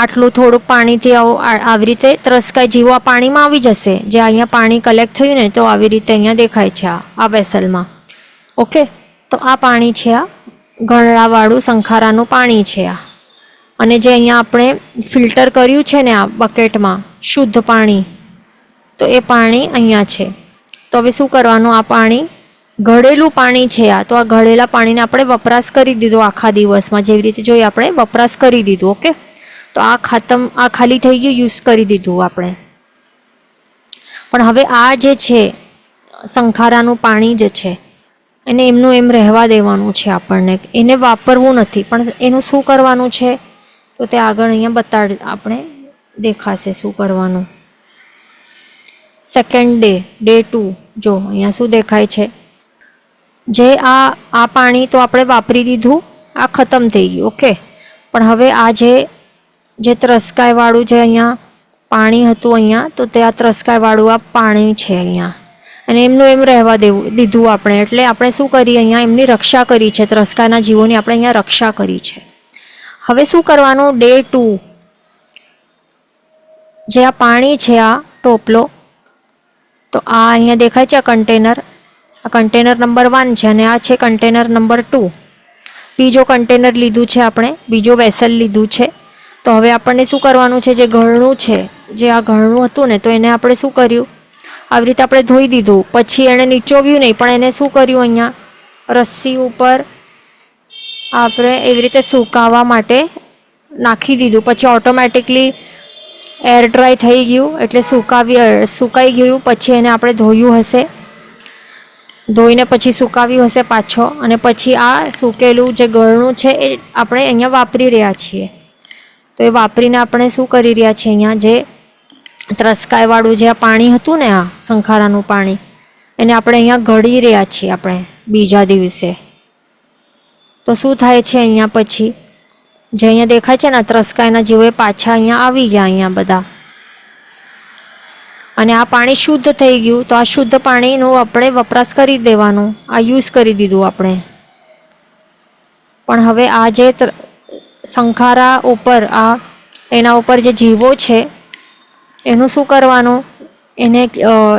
આટલું થોડુંક પાણીથી આવી રીતે ત્રસ્કાય જીવો આ પાણીમાં આવી જશે. જે અહીંયા પાણી કલેક્ટ થયું ને તો આવી રીતે અહીંયા દેખાય છે આ વેસલમાં. ઓકે, તો આ પાણી છે, આ ગળણાવાળું સંખારાનું પાણી છે આ. અને જે અહીંયા આપણે ફિલ્ટર કર્યું છે ને આ બકેટમાં શુદ્ધ પાણી, તો એ પાણી અહીંયા છે. તો હવે શું કરવાનું, આ પાણી ગળેલું પાણી છે આ, તો આ ગળેલા પાણીને આપણે વપરાશ કરી દીધો આખા દિવસમાં, જેવી રીતે જોઈએ આપણે વપરાશ કરી દીધું. ઓકે, તો આ ખાલી થઈ ગયું, યુઝ કરી દીધું આપણે. પણ હવે આ જે છે સંખારાનું પાણી જે છે એને એમનું એમ રહેવા દેવાનું છે આપણને, એને વાપરવું નથી. પણ એનું શું કરવાનું છે તો તે આગળ અહીંયા આપણે દેખાશે શું કરવાનું. સેકન્ડ ડે 2 જો અહીંયા શું દેખાય છે, જે આ પાણી તો આપણે વાપરી દીધું આ ખતમ થઈ ગયું. ઓકે, પણ હવે આ જે ત્રસકાઈવાળું જે અહીંયા પાણી હતું અહીંયા, તો તે આ ત્રસકાઈવાળું આ પાણી છે અહીંયા, અને એમનું એમ રહેવા દીધું આપણે. એટલે આપણે શું કરી અહીંયા એમની રક્ષા કરી છે, ત્રસકાના જીવોની આપણે અહીંયા રક્ષા કરી છે. હવે શું કરવાનું, ડે 2 જે આ પાણી છે, આ ટોપલો, તો આ અહીંયા દેખાય છે આ કન્ટેનર નંબર 1 છે, અને આ છે કન્ટેનર નંબર 2. બીજો કન્ટેનર લીધું છે આપણે, બીજો વેસલ લીધું છે. તો હવે આપણને શું કરવાનું છે, જે ગળણું છે, જે આ ગળણું હતું ને, તો એને આપણે શું કર્યું, આવી રીતે આપણે ધોઈ દીધું. પછી એણે નીચોવ્યું નહીં, પણ એને શું કર્યું, અહીંયા રસ્સી ઉપર આપણે એવી રીતે સુકાવા માટે નાખી દીધું. પછી ઓટોમેટિકલી એર ડ્રાય થઈ ગયું, એટલે સુકાઈ ગયું. પછી એને આપણે ધોયું હશે, ધોઈને પછી સુકાવ્યું હશે પાછો, અને પછી આ સૂકેલું જે ગળણું છે એ આપણે અહીંયા વાપરી રહ્યા છીએ. તો એ વાપરીને આપણે શું કરી રહ્યા છીએ, અહીંયા જે ત્રસકાઈવાળું જે આ પાણી હતું ને, આ શંખારાનું પાણી, એને આપણે અહીંયા ગળી રહ્યા છીએ આપણે બીજા દિવસે. તો શું થાય છે અહીંયા પછી, જે અહીંયા દેખાય છે ને ત્રસકાઈના જીવો પાછા અહીંયા આવી ગયા અહીંયા બધા, અને આ પાણી શુદ્ધ થઈ ગયું. તો આ શુદ્ધ પાણીનો આપણે વપરાશ કરી દેવાનો, આ યુઝ કરી દીધું આપણે. પણ હવે આ જે શંખારા ઉપર એના ઉપર જે જીવો છે એનું શું કરવાનું,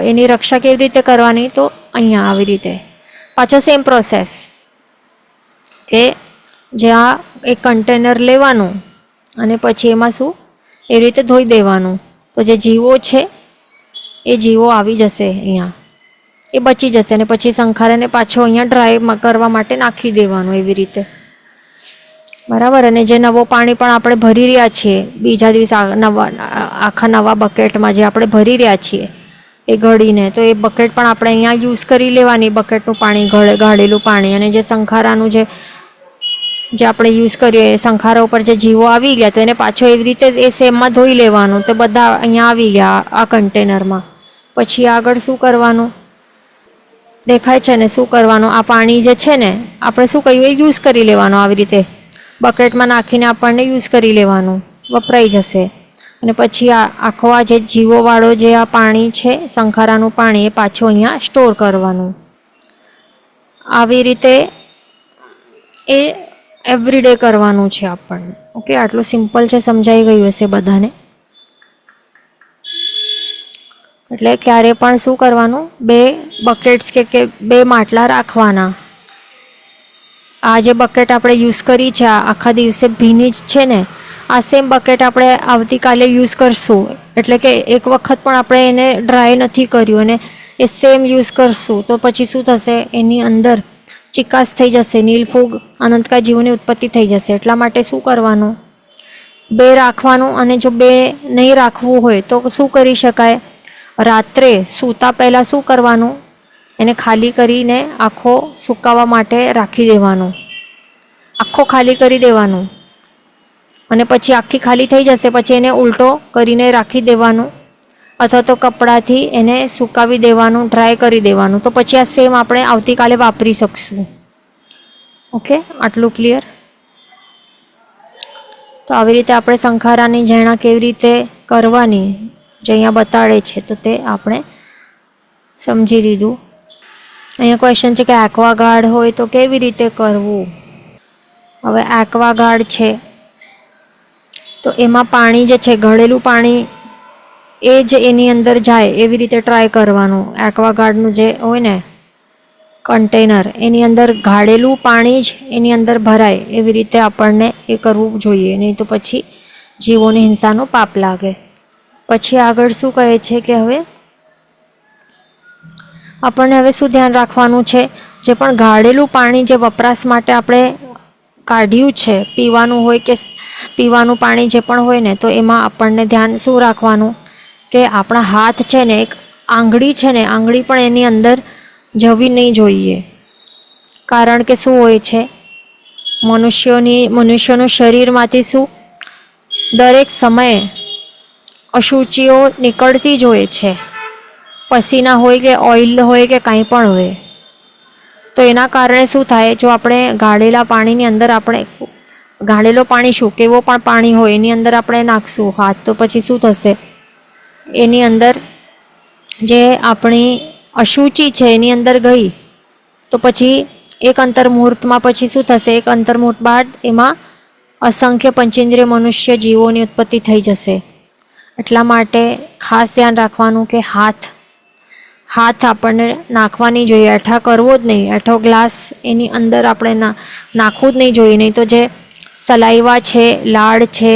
એની રક્ષા કેવી રીતે કરવાની, તો અહીંયા આવી રીતે પાછો સેમ પ્રોસેસ, કે જે આ એક કન્ટેનર લેવાનું અને પછી એમાં શું એવી રીતે ધોઈ દેવાનું. તો જે જીવો છે એ જીવો આવી જશે અહીંયા, એ બચી જશે, અને પછી શંખારાને પાછો અહીંયા ડ્રાય કરવા માટે નાખી દેવાનું એવી રીતે, બરાબર. અને જે નવો પાણી પણ આપણે ભરી રહ્યા છીએ બીજા દિવસે આખા નવા બકેટમાં જે આપણે ભરી રહ્યા છીએ એ ગળીને, તો એ બકેટ પણ આપણે અહીંયા યુઝ કરી લેવાની, બકેટનું પાણી, ગાળેલું પાણી. અને જે શંખારાનું જે આપણે યુઝ કરીએ એ શંખારા ઉપર જે જીવો આવી ગયા, તો એને પાછો એવી રીતે એ સેમમાં ધોઈ લેવાનું. તો બધા અહીંયા આવી ગયા આ કન્ટેનરમાં. પછી આગળ શું કરવાનું દેખાય છે ને, શું કરવાનું, આ પાણી જે છે ને આપણે શું કહ્યું, એ યુઝ કરી લેવાનું, આવી રીતે બકેટમાં નાખીને આપણને યુઝ કરી લેવાનું, વપરાઈ જશે. અને પછી આ આખો આ જે જીવોવાળો જે આ પાણી છે શંખારાનું પાણી, એ પાછું અહીંયા સ્ટોર કરવાનું. આવી રીતે એ એવરીડે કરવાનું છે આપણને. ઓકે, આટલું સિમ્પલ છે, સમજાઈ ગયું હશે બધાને. એટલે ક્યારે પણ શું કરવાનું, 2 બકેટ્સ કે 2 માટલા રાખવાના. આ જે બકેટ આપણે યુઝ કરી છે આખા દિવસે ભીની જ છે ને, આ સેમ બકેટ આપણે આવતીકાલે યુઝ કરશું. એટલે કે એક વખત પણ આપણે એને ડ્રાય નથી કર્યું અને એ સેમ યુઝ કરશું, તો પછી શું થશે, એની અંદર ચિકાસ થઈ જશે, નીલફૂગ, અનંતકાય જીવોની ઉત્પત્તિ થઈ જશે. એટલા માટે શું કરવાનું, 2 રાખવાનું. અને જો 2 નહીં રાખવું હોય તો શું કરી શકાય, રાત્રે સૂતા પહેલાં શું કરવાનું, એને ખાલી કરીને આખો સુકાવા માટે રાખી દેવાનું, આખો ખાલી કરી દેવાનું. અને પછી આખી ખાલી થઈ જશે પછી એને ઉલટો કરીને રાખી દેવાનું, અથવા તો કપડાથી એને સુકાવી દેવાનું, ડ્રાય કરી દેવાનું. તો પછી આ સેમ આપણે આવતીકાલે વાપરી શકશું. ઓકે, આટલું ક્લિયર. તો આવી રીતે આપણે શંખારાની ઝેણા કેવી રીતે કરવાની જે અહીંયા બતાડે છે, તો તે આપણે સમજી લીધું. અહીંયા ક્વેશ્ચન છે કે એક્વાગાર્ડ હોય તો કેવી રીતે કરવું. હવે એક્વાગાર્ડ છે તો એમાં પાણી જે છે, ગળેલું પાણી, એ જ એની અંદર જાય એવી રીતે ટ્રાય કરવાનું. એક્વાગાર્ડનું જે હોય ને કન્ટેનર, એની અંદર ગાળેલું પાણી જ એની અંદર ભરાય એવી રીતે આપણને એ કરવું જોઈએ, નહીં તો પછી જીવોની હિંસાનો પાપ લાગે. પછી આગળ શું કહે છે કે હવે આપણને હવે શું ધ્યાન રાખવાનું છે, જે પણ ગાળેલું પાણી જે વપરાશ માટે આપણે કાઢ્યું છે, પીવાનું હોય કે પીવાનું પાણી જે પણ હોય ને, તો એમાં આપણને ધ્યાન શું રાખવાનું કે આપણા હાથ છે ને, એક આંગળી છે ને, આંગળી પણ એની અંદર જવી નહીં જોઈએ. કારણ કે શું હોય છે, મનુષ્યનું શરીરમાંથી શું દરેક સમયે અશુચિઓ નીકળતી જ હોય છે, પસીના હોય કે ઓઇલ હોય કે કાંઈ પણ હોય. તો એના કારણે શું થાય, જો આપણે ગાળેલા પાણીની અંદર આપણે ગાળેલો પાણી શું કેવો પણ પાણી હોય એની અંદર આપણે નાખશું હાથ, તો પછી શું થશે, એની અંદર જે આપણી અશુચિ છે એની અંદર ગઈ, તો પછી એક અંતર મુહૂર્તમાં પછી શું થશે, એક અંતર મુહૂર્ત બાદ એમાં અસંખ્ય પંચેન્દ્રિય મનુષ્ય જીવોની ઉત્પત્તિ થઈ જશે. એટલા માટે ખાસ ધ્યાન રાખવાનું કે હાથ આપણને નાખવા નહીં જોઈએ, એઠા કરવો જ નહીં, એઠો ગ્લાસ એની અંદર આપણે નાખવું જ નહીં જોઈએ, નહીં તો જે સલાઈવા છે, લાળ છે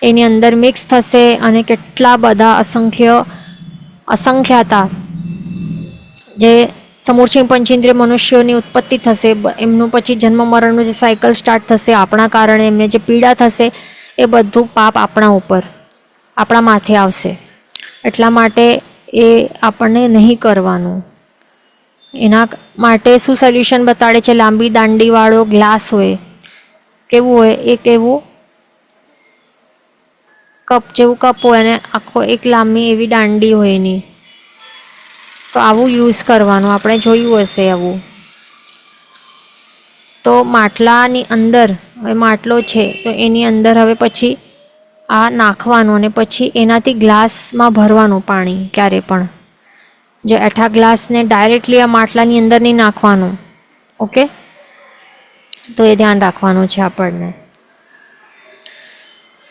એની અંદર મિક્સ થશે અને કેટલા બધા અસંખ્યાતા જે સમૂર્છિત પંચેન્દ્રિય મનુષ્યોની ઉત્પત્તિ થશે, એમનું પછી જન્મ મરણનું જે સાયકલ સ્ટાર્ટ થશે આપણા કારણે, એમને જે પીડા થશે એ બધું પાપ આપણા માથે આવશે. એટલા માટે એ આપણને નહીં કરવાનું. એના માટે શું સોલ્યુશન બતાડે છે, લાંબી દાંડીવાળો ગ્લાસ હોય, કેવું હોય, એક એવું કપ જેવું કપ હોય અને આખો એક લાંબી એવી દાંડી હોય એની, તો આવું યુઝ કરવાનું. આપણે જોયું હશે આવું. તો માટલાની અંદર, હવે માટલો છે તો એની અંદર હવે પછી આ નાખવાનું અને પછી એનાથી ગ્લાસમાં ભરવાનું પાણી. ક્યારે પણ જે એઠા ગ્લાસને ડાયરેક્ટલી આ માટલાની અંદર નહીં નાખવાનું. ઓકે, તો એ ધ્યાન રાખવાનું છે આપણને.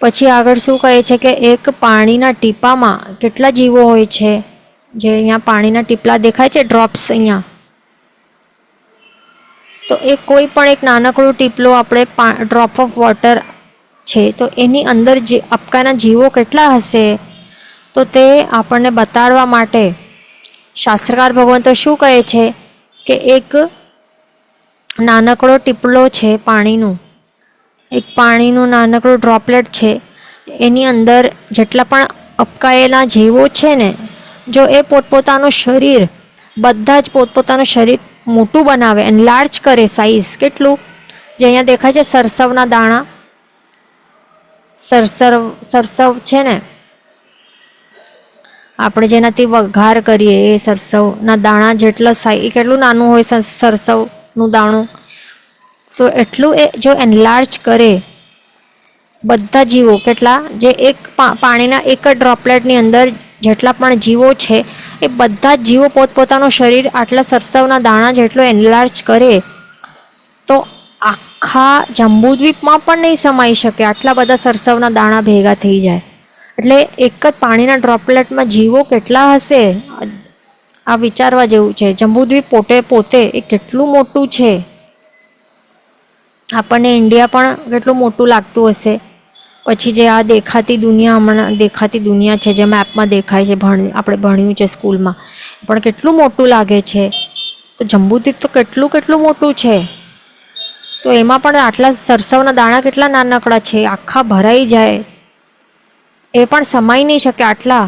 પછી આગળ શું કહે છે કે એક પાણીના ટીપામાં કેટલા જીવો હોય છે, જે અહીંયા પાણીના ટીપલા દેખાય છે, ડ્રોપ્સ અહીંયા, તો એ કોઈ પણ એક નાનકડું ટીપલો આપણે ડ્રોપ ઓફ વોટર છે તો એની અંદર જે અપકાના જીવો કેટલા હશે, તો તે આપણને બતાડવા માટે શાસ્ત્રકાર ભગવાન તો શું કહે છે કે એક નાનકડો ટીપલો છે પાણીનું, એક પાણીનું નાનકડું ડ્રોપલેટ છે, એની અંદર જેટલા પણ અપકાયેલા જીવો છે ને, જો એ પોતપોતાનું શરીર બધા જ પોતપોતાનું શરીર મોટું બનાવે, એનલાર્જ કરે સાઈઝ, કેટલું, જે અહીંયા દેખાય છે સરસવના દાણા, સરસવ છે ને આપણે જેનાથી વઘાર કરીએ એ સરસવના દાણા જેટલા સાઈ, કેટલું નાનું હોય સરસવનું દાણું, તો એટલું એ જો એનલાર્જ કરે બધા જીવો, કેટલા, જે એક પાણીના એક જ ડ્રોપલેટની અંદર જેટલા પણ જીવો છે એ બધા જ જીવો પોતપોતાનું શરીર આટલા સરસવના દાણા જેટલો એનલાર્જ કરે તો આખા જંબુદ્વીપમાં પણ નહીં સમાઈ શકે, આટલા બધા સરસવના દાણા ભેગા થઈ જાય. એટલે એક જ પાણીના ડ્રોપલેટમાં જીવો કેટલા હશે, આ વિચારવા જેવું છે. જંબુદ્વીપ પોતે એ કેટલું મોટું છે, આપણને ઇન્ડિયા પણ કેટલું મોટું લાગતું હશે. પછી જે આ દેખાતી દુનિયા, હમણાં દેખાતી દુનિયા છે જે મેપમાં દેખાય છે, આપણે ભણ્યું છે સ્કૂલમાં, પણ કેટલું મોટું લાગે છે. તો જંબુદ્વીપ તો કેટલું મોટું છે, તો એમાં પણ આટલા સરસવના દાણા કેટલા નાનકડા છે, આખા ભરાઈ જાય, એ પણ સમાઈ નહીં શકે, આટલા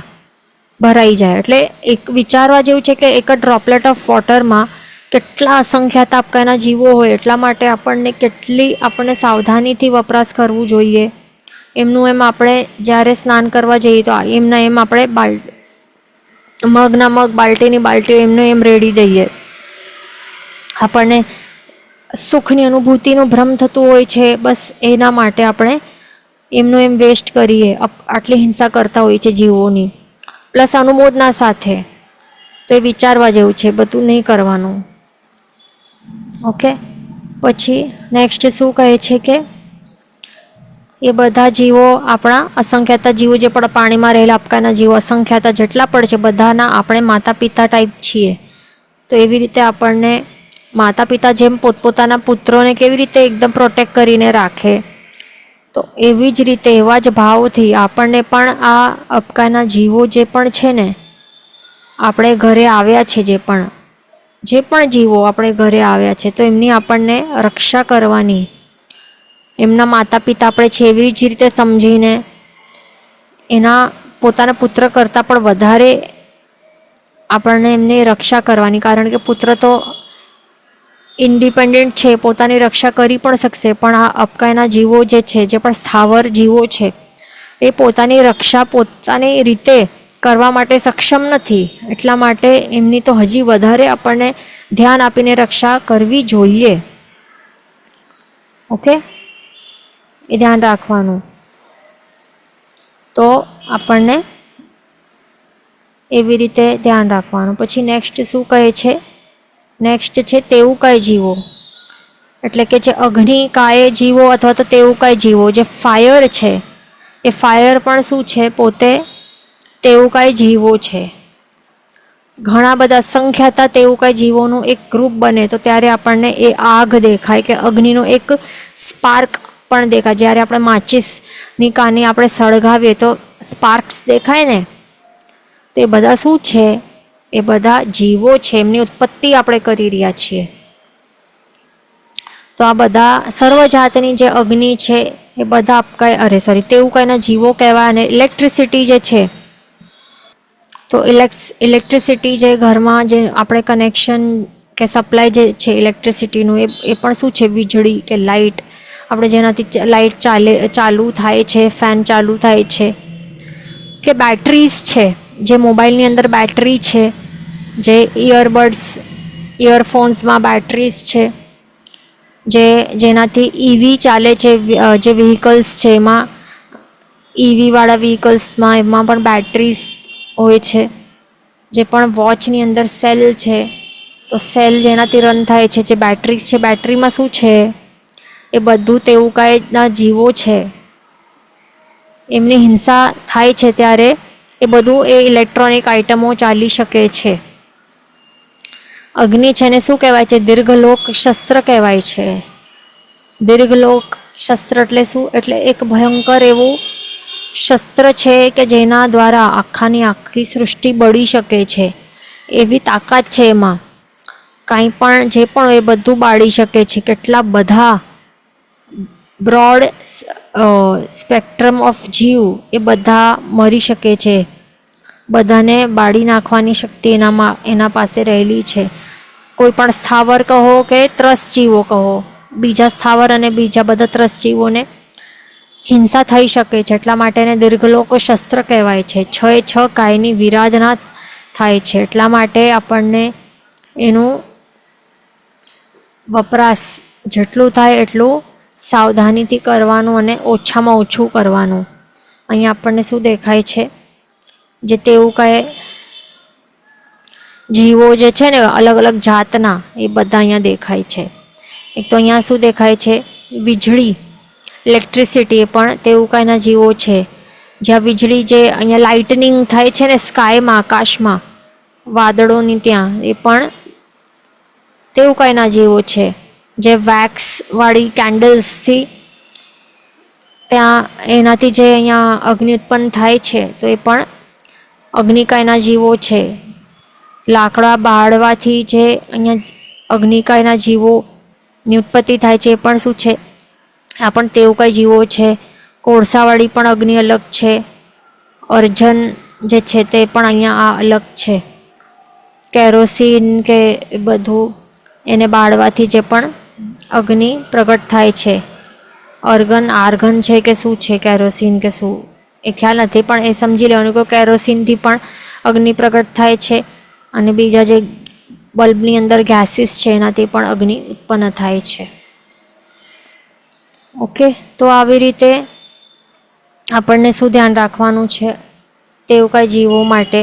ભરાઈ જાય. એટલે એક વિચારવા જેવું છે કે એક જ ડ્રોપલેટ ઓફ વોટરમાં કેટલા અસંખ્ય તાપકાના જીવો હોય. એટલા માટે આપણને સાવધાનીથી વપરાશ કરવું જોઈએ. એમનું એમ આપણે જ્યારે સ્નાન કરવા જઈએ તો એમના એમ આપણે મગના મગ, બાલ્ટીની બાલ્ટીઓ એમને એમ રેડી દઈએ. આપણને સુખની અનુભૂતિનું ભ્રમ થતું હોય છે, બસ એના માટે આપણે એમનું એમ વેસ્ટ કરીએ, આટલી હિંસા કરતા હોય છે જીવોની, પ્લસ અનુમોદના સાથે. તો એ વિચારવા જેવું છે, બધું નહીં કરવાનું. ઓકે, પછી નેક્સ્ટ શું કહે છે કે એ બધા જીવો આપણા અસંખ્યાતા જીવો, જે પણ પાણીમાં રહેલા અપકાના જીવો અસંખ્યાતા જેટલા પણ છે, બધાના આપણે માતા પિતા ટાઈપ છીએ. તો એવી રીતે આપણને માતા પિતા જેમ પોતપોતાના પુત્રોને કેવી રીતે એકદમ પ્રોટેક્ટ કરીને રાખે, તો એવી જ રીતે એવા જ ભાવથી આપણને પણ આ અપકાના જીવો જે પણ છે ને, આપણે ઘરે આવ્યા છે, જે પણ જીવો આપણે ઘરે આવ્યા છે, તો એમની આપણને રક્ષા કરવાની, એમના માતા પિતા આપણે છે એવી જ રીતે સમજીને એના પોતાના પુત્ર કરતાં પણ વધારે આપણને એમની રક્ષા કરવાની. કારણ કે પુત્ર તો ઇન્ડિપેન્ડન્ટ છે, પોતાની રક્ષા કરી પણ શકશે, પણ આ અપકાના જીવો જે છે, જે પણ સ્થાવર જીવો છે, એ પોતાની રક્ષા પોતાની રીતે કરવા માટે સક્ષમ નથી. એટલા માટે એમની તો હજી વધારે આપણને ધ્યાન આપીને રક્ષા કરવી જોઈએ. ઓકે, એ ધ્યાન રાખવાનું. તો આપણને એવી રીતે ધ્યાન રાખવાનું. પછી નેક્સ્ટ શું કહે છે? નેક્સ્ટ છે તેવું કાંઈ જીવો, એટલે કે જે અગ્નિકાય જીવો અથવા તો તેવું કાંઈ જીવો. જે ફાયર છે એ ફાયર પણ શું છે? પોતે તેવું કાંઈ જીવો છે. ઘણા બધા સંખ્યાતા તેવું કાંઈ જીવોનું એક ગ્રુપ બને તો ત્યારે આપણને એ આગ દેખાય કે અગ્નિનો એક સ્પાર્ક પણ દેખાય. જ્યારે આપણે માચિસની કાની આપણે સળગાવીએ તો સ્પાર્ક્સ દેખાય ને, તો એ બધા શું છે? એ બધા જીવો છે. એમની ઉત્પત્તિ આપણે કરી રહ્યા છીએ. તો આ બધા સર્વજાતની જે અગ્નિ છે એ બધા તેવું કાંઈના જીવો કહેવાય. અને ઇલેક્ટ્રિસિટી જે છે, તો ઇલેક્ટ્રિસિટી જે ઘરમાં જે આપણે કનેક્શન કે સપ્લાય જે છે ઇલેક્ટ્રિસિટીનું, એ પણ શું છે? વીજળી કે લાઇટ. આપણે જેનાથી લાઇટ ચાલુ થાય છે, ફેન ચાલુ થાય છે, કે બેટરીઝ છે, જે મોબાઈલની અંદર બેટરી છે, જે ઇયરફોન્સમાં બેટરીઝ છે, જેનાથી ઈવી ચાલે છે, જે વ્હીકલ્સ છે એમાં ઈવીવાળા વ્હીકલ્સમાં એમાં પણ બેટરીઝ હોય છે. જે પણ વોચની અંદર સેલ છે, તો સેલ જેનાથી રન થાય છે, જે બેટરીઝ છે, બેટરીમાં શું છે? એ બધું તેવું કાંઈના જીવો છે. એમની હિંસા થાય છે ત્યારે એ બધું એ ઇલેક્ટ્રોનિક આઇટમો ચાલી શકે છે. અગ્નિ છે ને શું કહેવાય છે? દીર્ઘલોક શસ્ત્ર કહેવાય છે. દીર્ઘલોક શસ્ત્ર એટલે શું? એટલે એક ભયંકર એવું શસ્ત્ર છે કે જેના દ્વારા આખાની આખી સૃષ્ટિ બળી શકે છે. એવી તાકાત છે એમાં. કાંઈ પણ જે પણ એ બધું બાળી શકે છે. કેટલા બધા બ્રોડ સ્પેક્ટ્રમ ઓફ જીવ એ બધા મરી શકે છે. બધાને બાળી નાખવાની શક્તિ એના પાસે રહેલી છે. કોઈ પણ સ્થાવર કહો કે ત્રસજીવો કહો, બીજા સ્થાવર અને બીજા બધા ત્રસજીવોને હિંસા થઈ શકે છે. એટલા માટે એને દીર્ઘલોક શસ્ત્ર કહેવાય છે. 6 કાયની વિરાધના થાય છે. એટલા માટે આપણને એનું વપરાશ જેટલું થાય એટલું સાવધાનીથી કરવાનું અને ઓછામાં ઓછું કરવાનું. અહીંયા આપણને શું દેખાય છે? જે તેવું કાંઈ જીવો જે છે ને અલગ અલગ જાતના, એ બધા અહીંયા દેખાય છે. એક તો અહીંયા શું દેખાય છે? વીજળી, ઇલેક્ટ્રિસિટી, એ પણ તેવું કાંઈના જીવો છે. જ્યાં વીજળી, જે અહીંયા લાઇટનિંગ થાય છે ને સ્કાયમાં, આકાશમાં, વાદળોની ત્યાં, એ પણ તેવું કાંઈના જીવો છે. જે વેક્સવાળી કેન્ડલ્સથી ત્યાં એનાથી જે અહીંયા અગ્નિ ઉત્પન્ન થાય છે, તો એ પણ અગ્નિકાયના જીવો છે. લાકડા બાળવાથી જે અહીંયા અગ્નિકાયના જીવોની ઉત્પત્તિ થાય છે, એ પણ શું છે? આ પણ તેવું કાંઈ જીવો છે. કોળસાવાળી પણ અગ્નિ અલગ છે. અર્જન જે છે તે પણ અહીંયા આ અલગ છે. કેરોસીન કે એ બધું એને બાળવાથી જે પણ અગ્નિ પ્રગટ થાય છે. આર્ગન છે કે શું છે, કેરોસીન કે શું એ ખ્યાલ નથી, પણ એ સમજી લેવાનું કે કેરોસીનથી પણ અગ્નિ પ્રગટ થાય છે. અને બીજા જે બલ્બની અંદર ગેસીસ છે એનાથી પણ અગ્નિ ઉત્પન્ન થાય છે. ઓકે, તો આવી રીતે આપણને શું ધ્યાન રાખવાનું છે તેવું કાંઈ જીવો માટે?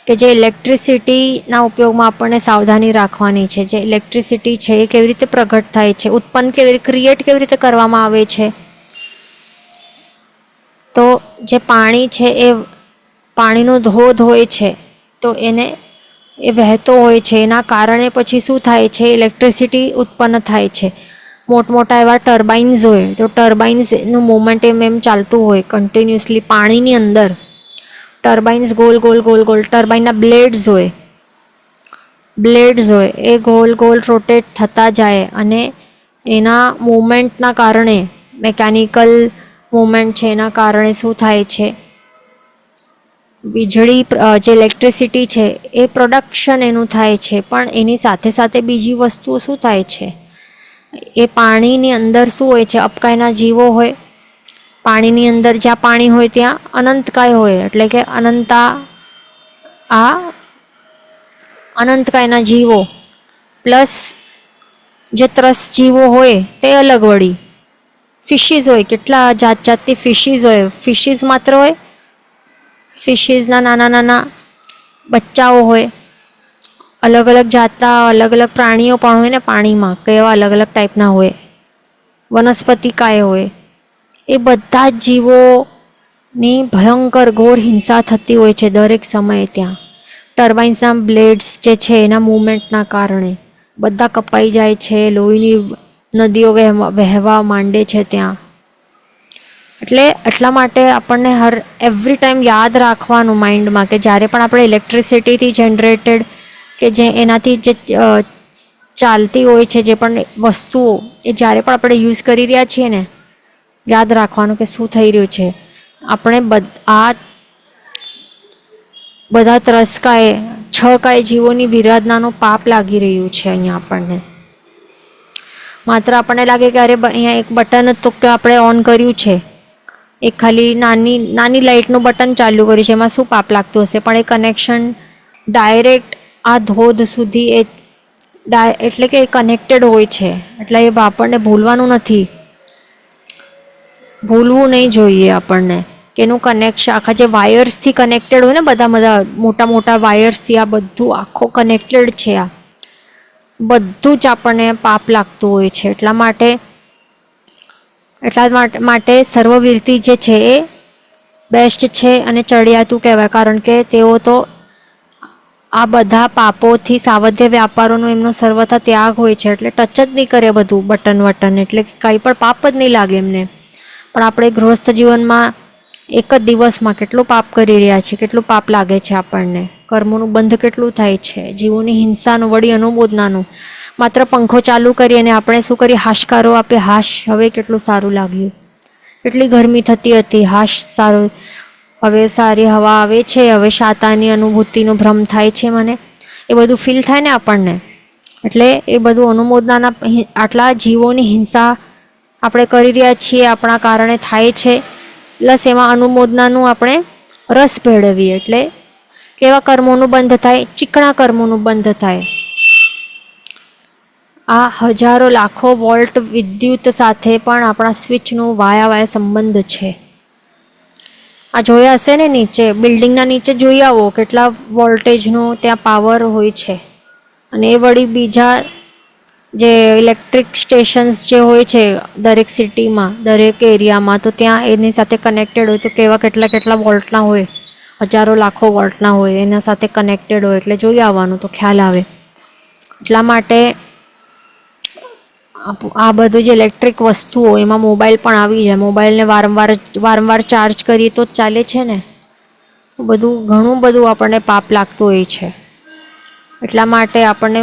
કે જે ઇલેક્ટ્રિસિટીના ઉપયોગમાં આપણને સાવધાની રાખવાની છે. જે ઇલેક્ટ્રિસિટી છે એ કેવી રીતે પ્રગટ થાય છે, ઉત્પન્ન ક્રિએટ કેવી રીતે કરવામાં આવે છે? તો જે પાણી છે એ પાણીનો ધોધ હોય છે, તો એ વહેતો હોય છે. એના કારણે પછી શું થાય છે? ઇલેક્ટ્રિસિટી ઉત્પન્ન થાય છે. મોટા એવા ટર્બાઇન્સ હોય, તો ટર્બાઇન્સનું મોમેન્ટ એમ ચાલતું હોય કન્ટિન્યુઅસલી પાણીની અંદર. ટર્બાઇન્સ ગોલ ગોલ ગોલ ગોલ, ટર્બાઇનના બ્લેડ્સ હોય, એ ગોલ ગોલ રોટેટ થતા જાય. અને એના મૂવમેન્ટના કારણે, મેકેનિકલ મૂવમેન્ટ છે એના કારણે શું થાય છે? વીજળી, જે ઇલેક્ટ્રિસિટી છે એ પ્રોડક્શન એનું થાય છે. પણ એની સાથે સાથે બીજી વસ્તુઓ શું થાય છે? એ પાણીની અંદર શું હોય છે? અપકાયના જીવો હોય. પાણીની અંદર જ્યાં પાણી હોય ત્યાં અનંતકાય હોય, એટલે કે અનંતકાયના જીવો પ્લસ જે ત્રસ્ત જીવો હોય તે અલગ વળી. ફિશીસ હોય, કેટલા જાત જાતની ફિશીસ હોય. ફિશીસ માત્ર હોય, ફિશીસના નાના નાના બચ્ચાઓ હોય, અલગ અલગ જાતના અલગ અલગ પ્રાણીઓ પણ હોય ને પાણીમાં, કેવા અલગ અલગ ટાઈપના હોય. વનસ્પતિકાય હોય. એ બધા જ જીવોની ભયંકર ઘોર હિંસા થતી હોય છે દરેક સમયે ત્યાં. ટર્બાઇન્સના બ્લેડ્સ જે છે એના મૂવમેન્ટના કારણે બધા કપાઈ જાય છે, લોહીની નદીઓ વહેવા માંડે છે ત્યાં. એટલે એટલા માટે આપણને એવરી ટાઈમ યાદ રાખવાનું માઇન્ડમાં કે જ્યારે પણ આપણે ઇલેક્ટ્રિસિટીથી જનરેટેડ કે જે એનાથી જે ચાલતી હોય છે જે પણ વસ્તુઓ, એ જ્યારે પણ આપણે યુઝ કરી રહ્યા છીએ ને, યાદ રાખવાનું કે શું થઈ રહ્યું છે. આપણે બધા ત્રસ્કાય 6 કાય જીવોની વિરાધનાનું પાપ લાગી રહ્યું છે અહીંયા આપણને. માત્ર આપણને લાગે કે અરે અહીંયા એક બટન તો કે આપણે ઓન કર્યું છે, એક ખાલી નાની લાઇટનું બટન ચાલુ કર્યું છે, એમાં શું પાપ લાગતું હશે? પણ એ કનેક્શન ડાયરેક્ટ આ ધોધ સુધી એટલે કે કનેક્ટેડ હોય છે. એટલે એ આપણને ભૂલવાનું નથી, ભૂલવું નહીં જોઈએ આપણને કે એનું કનેક્શન આખા જે વાયર્સથી કનેક્ટેડ હોય ને, બધા મોટા મોટા વાયર્સથી આ બધું આખો કનેક્ટેડ છે. આ બધું જ આપણને પાપ લાગતું હોય છે. એટલા માટે સર્વવીરતી જે છે એ બેસ્ટ છે અને ચડિયાતું કહેવાય. કારણ કે તેઓ તો આ બધા પાપોથી સાવધ્ય વ્યાપારોનો એમનો સર્વથા ત્યાગ હોય છે. એટલે ટચ જ નહીં કરે બધું બટન વટન, એટલે કંઈ પણ પાપ જ નહીં લાગે એમને. પણ આપણે ગૃહસ્થ જીવનમાં એક જ દિવસમાં કેટલું પાપ કરી રહ્યા છીએ, કેટલું પાપ લાગે છે આપણને. કર્મોનું બંધ કેટલું થાય છે, જીવોની હિંસાનું, વળી અનુમોદનાનું. માત્ર પંખો ચાલુ કરી અને આપણે શું કરીએ, હાશકારો આપે, હાશ હવે કેટલું સારું લાગ્યું, કેટલી ગરમી થતી હતી, હાશ સારું, હવે સારી હવા આવે છે, હવે શાતાની અનુભૂતિનો ભ્રમ થાય છે મને, એ બધું ફીલ થાય ને આપણને. એટલે એ બધું અનુમોદનાના આટલા જીવોની હિંસા આપણે કરી રહ્યા છીએ, આપણા કારણે થાય છે. પ્લસ એમાં અનુમોદનાનું આપણે રસ ભેળવીએ એટલે કેવા કર્મોનું બંધ થાય? ચીકણા કર્મોનું બંધ થાય. આ હજારો લાખો વોલ્ટ વિદ્યુત સાથે પણ આપણા સ્વિચનો વાયા સંબંધ છે. આ જોયા હશે ને, નીચે બિલ્ડિંગના નીચે જોઈ આવો કેટલા વોલ્ટેજનો ત્યાં પાવર હોય છે. અને એ વળી બીજા જે ઇલેક્ટ્રિક સ્ટેશન્સ જે હોય છે દરેક સિટીમાં, દરેક એરિયામાં, તો ત્યાં એની સાથે કનેક્ટેડ હોય તો કેવા કેટલા વોલ્ટના હોય, હજારો લાખો વોલ્ટના હોય, એના સાથે કનેક્ટેડ હોય. એટલે જોઈ આવવાનું તો ખ્યાલ આવે. એટલા માટે આ બધું જે ઇલેક્ટ્રિક વસ્તુઓ, એમાં મોબાઈલ પણ આવી જાય. મોબાઈલને વારંવાર ચાર્જ કરીએ તો જ ચાલે છે ને. ઘણું બધું આપણને પાપ લાગતું હોય છે. એટલા માટે આપણને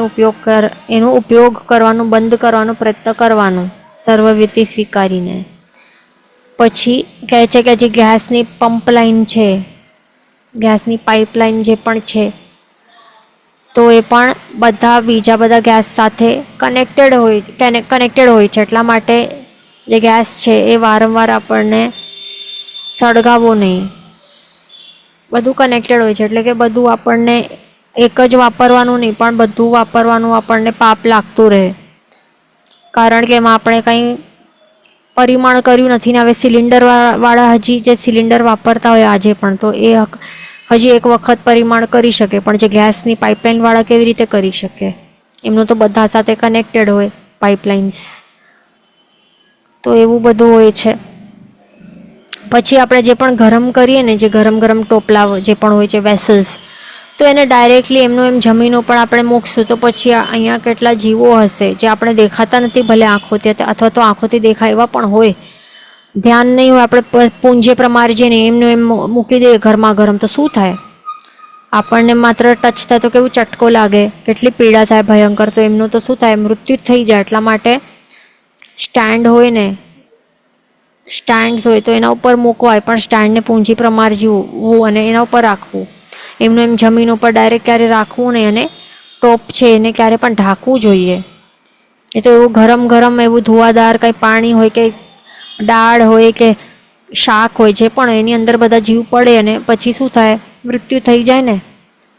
એનો ઉપયોગ કરવાનું બંધ કરવાનો પ્રયત્ન કરવાનો, સર્વવીરતી સ્વીકારીને. પછી કહે છે કે જે ગેસની પંપલાઇન છે, ગેસની પાઇપલાઇન જે પણ છે, તો એ પણ બીજા બધા ગેસ સાથે કનેક્ટેડ હોય છે. એટલા માટે જે ગેસ છે એ વારંવાર આપણને સળગાવવો નહીં. બધું કનેક્ટેડ હોય છે એટલે કે બધું આપણને એક જ વાપરવાનું નહીં, પણ બધું વાપરવાનું આપણને પાપ લાગતું રહે. કારણ કે એમાં આપણે કંઈ પરિમાણ કર્યું નથી ને. હવે સિલિન્ડરવાળા હજી જે સિલિન્ડર વાપરતા હોય આજે પણ, તો એ હજી એક વખત પરિમાણ કરી શકે, પણ જે ગેસની પાઇપલાઇનવાળા કેવી રીતે કરી શકે? એમનું તો બધા સાથે કનેક્ટેડ હોય પાઇપલાઇન્સ. તો એવું બધું હોય છે. પછી આપણે જે પણ ગરમ કરીએ ને, જે ગરમ ટોપલા જે પણ હોય છે, વેસલ્સ, તો એને ડાયરેક્ટલી એમનું એમ જમીન ઉપર આપણે મૂકશું તો પછી અહીંયા કેટલા જીવો હશે જે આપણે દેખાતા નથી ભલે આંખોથી, અથવા તો આંખોથી દેખાય એવા પણ હોય, ધ્યાન નહીં હોય, આપણે પૂંજે પ્રમાણે જઈને એમનું એમ મૂકી દઈએ ગરમ, તો શું થાય? આપણને માત્ર ટચ થાય તો કેવું ચટકો લાગે, કેટલી પીડા થાય ભયંકર. તો એમનું તો શું થાય? મૃત્યુ થઈ જાય. એટલા માટે સ્ટેન્ડ હોય ને, સ્ટેન્ડ્સ હોય તો એના ઉપર મૂકવાય, પણ સ્ટેન્ડને પૂંજી પ્રમાણે જીવવું અને એના ઉપર રાખવું. એમનું એમ જમીન ઉપર ડાયરેક્ટ ક્યારે રાખવું નહીં, અને ટોપ છે એને ક્યારે પણ ઢાંકવું જોઈએ. એ તો એવું ગરમ એવું ધુઆદાર કંઈ પાણી હોય કે દાળ હોય કે શાક હોય, જે પણ એની અંદર બધા જીવ પડે અને પછી શું થાય? મૃત્યુ થઈ જાય ને,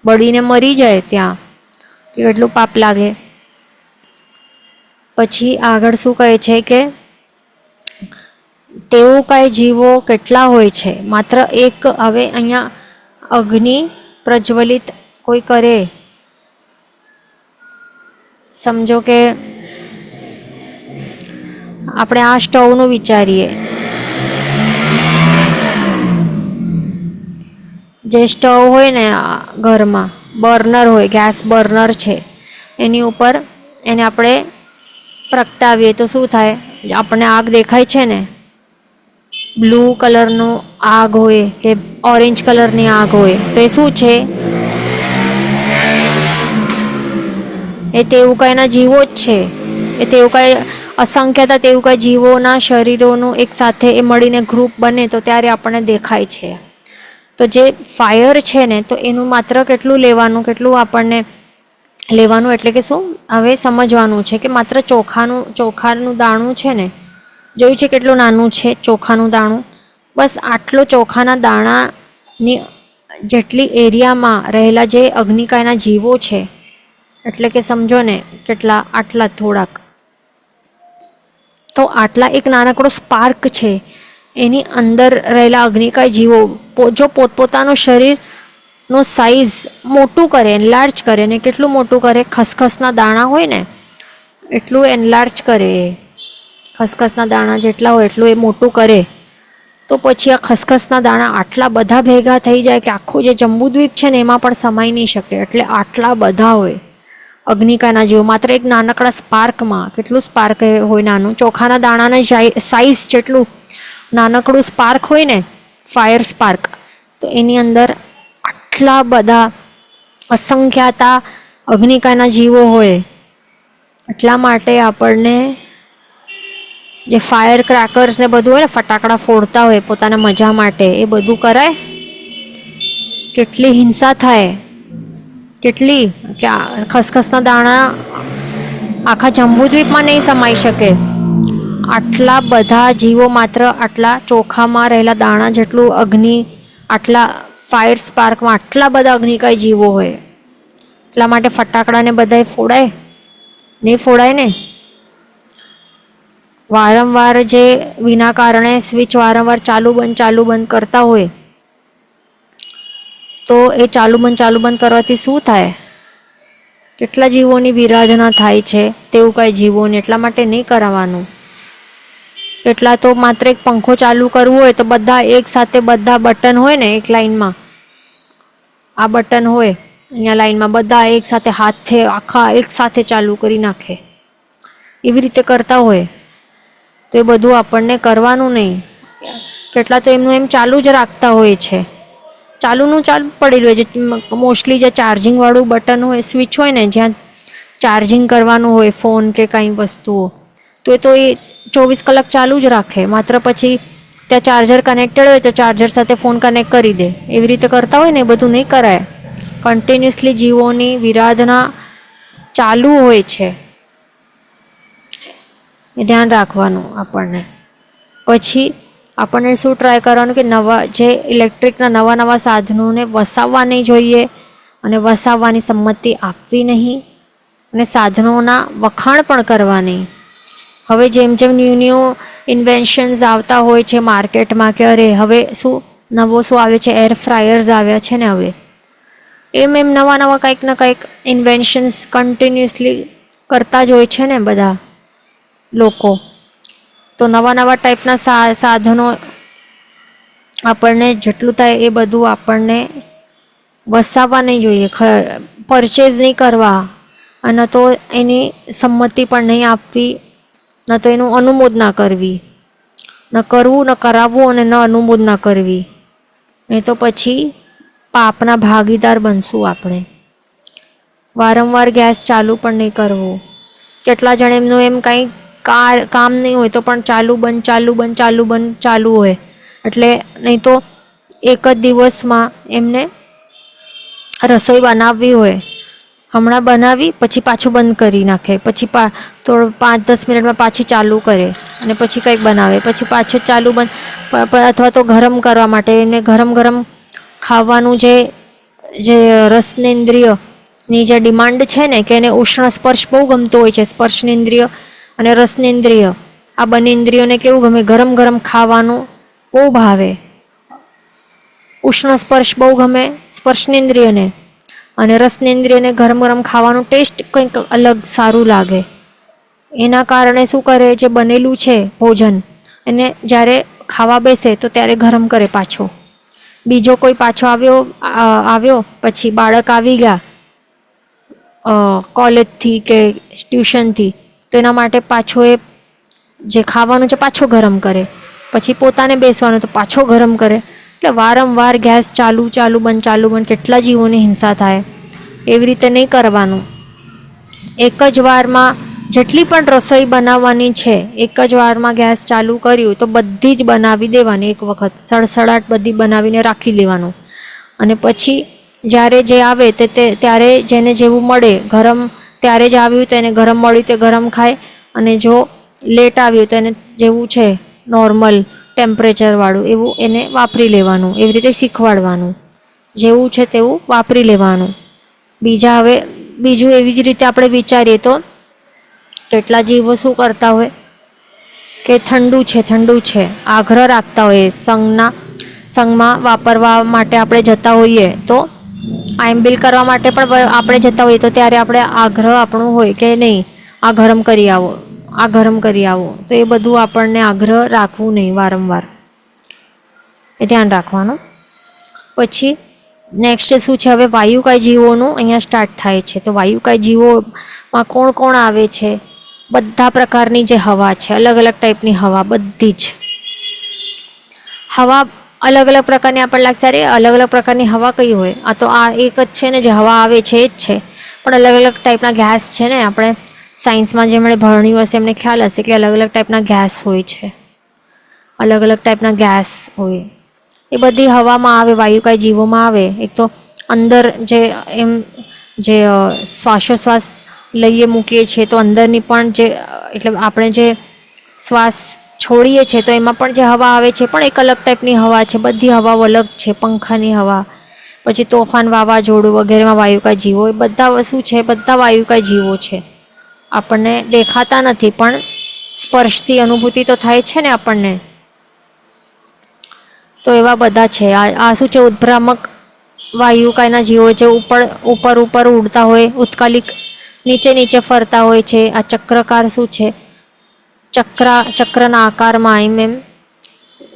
બળીને મરી જાય ત્યાં. એટલું પાપ લાગે. પછી આગળ શું કહે છે કે તેવું કાંઈ જીવો કેટલા હોય છે, માત્ર એક. હવે અહીંયા અગ્નિ પ્રજ્વલિત કોઈ કરે, સમજો કે આપણે આ સ્ટવનું વિચારીએ, જે સ્ટવ હોય ને ઘરમાં, બર્નર હોય, ગેસ બર્નર છે, એની ઉપર એને આપણે પ્રગટાવીએ તો શું થાય? આપણને આગ દેખાય છે ને, બ્લુ કલરનું આગ હોય કે ઓરેન્જ કલરની આગ હોય, તો એ શું છે? એ તેવું કાંઈના જીવો જ છે. એ તેવું કાંઈ અસંખ્યતા તેવું કાંઈ જીવોના શરીરોનું એક સાથે એ મળીને ગ્રુપ બને તો ત્યારે આપણને દેખાય છે. તો જે ફાયર છે ને, તો એનું માત્ર કેટલું લેવાનું, કેટલું આપણને લેવાનું, એટલે કે શું હવે સમજવાનું છે કે માત્ર ચોખાનું દાણું છે ને, જોયું છે કેટલું નાનું છે ચોખાનું દાણું, બસ આટલો ચોખાના દાણાની જેટલી એરિયામાં રહેલા જે અગ્નિકાયના જીવો છે, એટલે કે સમજો ને કેટલા, આટલા થોડાક, તો આટલા એક નાનકડો સ્પાર્ક છે, એની અંદર રહેલા અગ્નિકાય જીવો જો પોતપોતાનું શરીરનું સાઇઝ મોટું કરે, એનલાર્જ કરે, ને કેટલું મોટું કરે? ખસખસના દાણા હોય ને એટલું એનલાર્જ કરે, ખસખસના દાણા જેટલા હોય એટલું એ મોટું કરે. તો પછી આ ખસખસના દાણા આટલા બધા ભેગા થઈ જાય કે આખું જે જંબુદ્વીપ છે ને એમાં પણ સમાઈ નહીં શકે, એટલે આટલા બધા હોય અગ્નિકાના જીવો માત્ર એક નાનકડા સ્પાર્કમાં. કેટલું સ્પાર્ક હોય નાનું, ચોખાના દાણાના સાઇઝ જેટલું નાનકડું સ્પાર્ક હોય ને, ફાયર સ્પાર્ક, તો એની અંદર આટલા બધા અસંખ્યાતા અગ્નિકાના જીવો હોય. એટલા માટે આપણને જે ફાયર ક્રેકર્સ ને બધું હોય ને, ફટાકડા ફોડતા હોય પોતાના મજા માટે, એ બધું કરાય. કેટલી હિંસા થાય, કેટલી કે ખસખસના દાણા આખા જંબુદ્વીપમાં નહીં સમાઈ શકે. આટલા બધા જીવો માત્ર આટલા ચોખામાં રહેલા દાણા જેટલું અગ્નિ, આટલા ફાયર સ્પાર્કમાં આટલા બધા અગ્નિકાય જીવો હોય. એટલા માટે ફટાકડાને બધાય ફોડાય નહીં? ફોડાય ને. વારંવાર જે વિના કારણે સ્વિચ વારંવાર ચાલુ બંધ કરતા હોય, તો એ ચાલુ બંધ કરવાથી શું થાય? કેટલા જીવોની વિરાધના થાય છે તેવું કાંઈ જીવોને. એટલા માટે નહીં કરાવવાનું. કેટલા તો માત્ર એક પંખો ચાલુ કરવું હોય તો બધા એક સાથે, બધા બટન હોય ને એક લાઈનમાં, આ બટન હોય અહીંયા લાઈનમાં, બધા એક સાથે હાથે આખા એક સાથે ચાલુ કરી નાખે, એવી રીતે કરતા હોય. તો એ બધું આપણને કરવાનું નહીં. કેટલા તો એમનું એમ ચાલુ જ રાખતા હોય છે, ચાલુનું ચાલુ પડેલું હોય. જે મોસ્ટલી જે ચાર્જિંગવાળું બટન હોય, સ્વિચ હોય ને, જ્યાં ચાર્જિંગ કરવાનું હોય ફોન કે કાંઈ વસ્તુઓ, તો એ 24 કલાક ચાલુ જ રાખે. માત્ર પછી ત્યાં ચાર્જર કનેક્ટેડ હોય તો ચાર્જર સાથે ફોન કનેક્ટ કરી દે. એવી રીતે કરતા હોય ને, એ બધું નહીં કરાય. કન્ટિન્યુઅસલી જીવોની વિરાધના ચાલુ હોય છે, એ ધ્યાન રાખવાનું આપણને. પછી આપણને શું ટ્રાય કરવાનું કે નવા જે ઇલેક્ટ્રિકના નવા સાધનોને વસાવવા નહીં જોઈએ, અને વસાવવાની સંમતિ આપવી નહીં, અને સાધનોના વખાણ પણ કરવા નહીં. હવે જેમ ન્યૂ ઇન્વેન્શન્સ આવતા હોય છે માર્કેટમાં, કે અરે હવે શું આવ્યો છે, એર ફ્રાયર્સ આવ્યા છે ને, હવે એમ નવા કંઈક ને કંઈક ઇન્વેન્શન્સ કન્ટિન્યુઅસલી કરતા જ હોય છે ને બધા લોકો. તો નવા ટાઈપના સાધનો આપણને જેટલું થાય એ બધું આપણને વસાવવા નહીં જોઈએ, પરચેઝ નહીં કરવા, અને તો એની સંમતિ પણ નહીં આપવી, ન તો એનું અનુમોદના કરવી, ન કરવું, ન કરાવવું, અને ન અનુમોદના કરવી. નહીં તો પછી પાપના ભાગીદાર બનશું આપણે. વારંવાર ગેસ ચાલુ પણ નહીં કરવો. કેટલા જણ એમનું એમ કંઈ કામ નહીં હોય તો પણ ચાલુ બંધ ચાલુ હોય. એટલે નહીં તો એક જ દિવસમાં એમને રસોઈ બનાવવી હોય, હમણાં બનાવી પછી પાછું બંધ કરી નાખે, પછી થોડું 5-10 મિનિટમાં પાછી ચાલુ કરે, અને પછી કંઈક બનાવે, પછી પાછું ચાલુ બંધ. અથવા તો ગરમ કરવા માટે એને ગરમ ખાવાનું જે રસનેન્દ્રિયની જે ડિમાન્ડ છે ને, કે એને ઉષ્ણ સ્પર્શ બહુ ગમતો હોય છે, સ્પર્શનેન્દ્રિય અને રસનેન્દ્રિય, આ બંને ઇન્દ્રિયોને કેવું ગમે? ગરમ ગરમ ખાવાનું બહુ ભાવે. ઉષ્ણ સ્પર્શ બહુ ગમે સ્પર્શનેન્દ્રિયને, અને રસનેન્દ્રિયને ગરમ ગરમ ખાવાનું ટેસ્ટ કંઈક અલગ સારું લાગે. એના કારણે શું કરે? જે બનેલું છે ભોજન એને જ્યારે ખાવા બેસે તો ત્યારે ગરમ કરે પાછો. બીજો કોઈ પાછો આવ્યો પછી બાળક આવી ગયા કોલેજથી કે ટ્યુશનથી, તો એના માટે પાછો એ જે ખાવાનું છે પાછો ગરમ કરે. પછી પોતાને બેસવાનું તો પાછો ગરમ કરે. એટલે વારંવાર ગેસ ચાલુ બંધ ચાલુ બંધ, કેટલા જીવોની હિંસા થાય. એવી રીતે નહીં કરવાનું. એક જ વારમાં જેટલી પણ રસોઈ બનાવવાની છે, એક જ વારમાં ગેસ ચાલુ કર્યું તો બધી જ બનાવી દેવાની એક વખત, સડસડાટ બધી બનાવીને રાખી લેવાનું. અને પછી જ્યારે જે આવે ત્યારે જેને જેવું મળે, ગરમ ત્યારે જ આવ્યું તો એને ગરમ મળ્યું તો ગરમ ખાય, અને જો લેટ આવ્યું તો એને જેવું છે નોર્મલ ટેમ્પરેચરવાળું એવું એને વાપરી લેવાનું. એવી રીતે શીખવાડવાનું, જેવું છે તેવું વાપરી લેવાનું. બીજું એવી જ રીતે આપણે વિચારીએ તો કેટલા જીવો શું કરતા હોય કે ઠંડુ છે આગ્રહ રાખતા હોય. સંઘમાં વાપરવા માટે આપણે જતા હોઈએ તો આઈમ્બિલ કરવા માટે પણ આપણે જતા હોઈએ તો ત્યારે આપણે આગ્રહ આપણું હોય કે નહીં, આ ગરમ કરી આવો. તો એ બધું આપણને આગ્રહ રાખવું નહીં વારંવાર, એ ધ્યાન રાખવાનું. પછી નેક્સ્ટ શું છે? હવે વાયુકાય જીવોનું અહીંયા સ્ટાર્ટ થાય છે. તો વાયુકાય જીવોમાં કોણ કોણ આવે છે? બધા પ્રકારની જે હવા છે, અલગ અલગ ટાઈપની હવા, બધી જ હવા અલગ અલગ પ્રકારની આપણને લાગશે અરે અલગ અલગ પ્રકારની હવા કઈ હોય? આ તો આ એક જ છે ને, જે હવા આવે છે એ જ છે. પણ અલગ અલગ ટાઈપના ગેસ છે ને, આપણે સાયન્સમાં જેમણે ભણ્યું હશે એમને ખ્યાલ હશે કે અલગ અલગ ટાઈપના ગેસ હોય છે, અલગ અલગ ટાઈપના ગેસ હોય. એ બધી હવામાં આવે, વાયુકાય જીવોમાં આવે. એક તો અંદર જે શ્વાસોશ્વાસ લઈએ મૂકીએ છીએ તો અંદરની પણ એટલે આપણે જે શ્વાસ છોડીએ છીએ તો એમાં પણ જે હવા આવે છે પણ એક અલગ ટાઈપની હવા છે. બધી હવાઓ અલગ છે. પંખાની હવા, પછી તોફાન, વાવાઝોડું વગેરેમાં વાયુકાય જીવો, એ બધા શું છે? બધા વાયુકાય જીવો છે. આપણને દેખાતા નથી પણ સ્પર્શથી અનુભૂતિ તો થાય છે ને આપણને. તો એવા બધા છે. આ શું છે? ઉદ્ભ્રામક વાયુકાયના જીવો છે. ઉપર ઉડતા હોય, ઉત્કાલિક નીચે ફરતા હોય છે. આ ચક્રકાર શું છે? ચક્રના આકારમાં એમ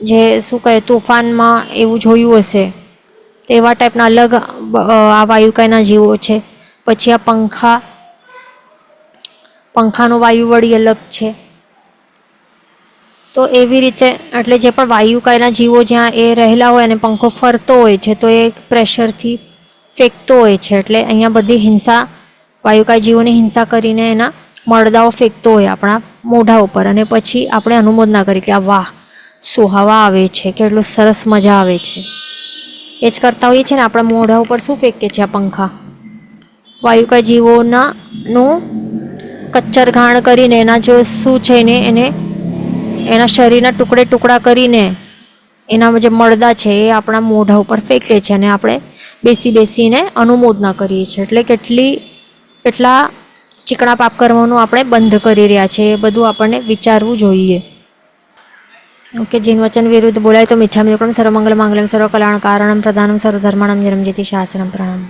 જે શું કહે તોફાનમાં એવું જોયું હશે તેવા ટાઈપના અલગ આ વાયુકાયના જીવો છે. પછી આ પંખાનું વાયુ વળી અલગ છે. તો એવી રીતે એટલે જે પણ વાયુકાયના જીવો જ્યાં એ રહેલા હોય અને પંખો ફરતો હોય છે તો એ પ્રેશરથી ફેંકતો હોય છે. એટલે અહીંયા બધી હિંસા, વાયુકાય જીવોની હિંસા કરીને એના મળદાઓ ફેંકતો હોય આપણા મોઢા ઉપર, અને પછી આપણે અનુમોદના કરી કે આ વાહ શું હવા આવે છે, કેટલું સરસ મજા આવે છે. એ જ કરતા હોઈએ છીએ ને આપણા મોઢા ઉપર શું ફેંકે છે આ પંખા? વાયુકાય જીવોનું કચ્ચર ઘાણ કરીને એના જો શું છે એને એના શરીરના ટુકડા કરીને એના જે મળદા છે એ આપણા મોઢા ઉપર ફેંકે છે, અને આપણે બેસીને અનુમોદના કરીએ છીએ. એટલે કેટલા ચીકણા પાપ કરવાનું આપણે બંધ કરી રહ્યા છે, એ બધું આપણને વિચારવું જોઈએ. ઓકે. જીન વચન વિરુદ્ધ બોલાય તો મિચ્છામિ દુક્કડમ. સર્વમંગલ માંગલ્યમ સર્વકલ્યાણ કારણમ પ્રધાનમ સર્વધર્માણમ નિરંજિતિ શાસનમ. પ્રણામ.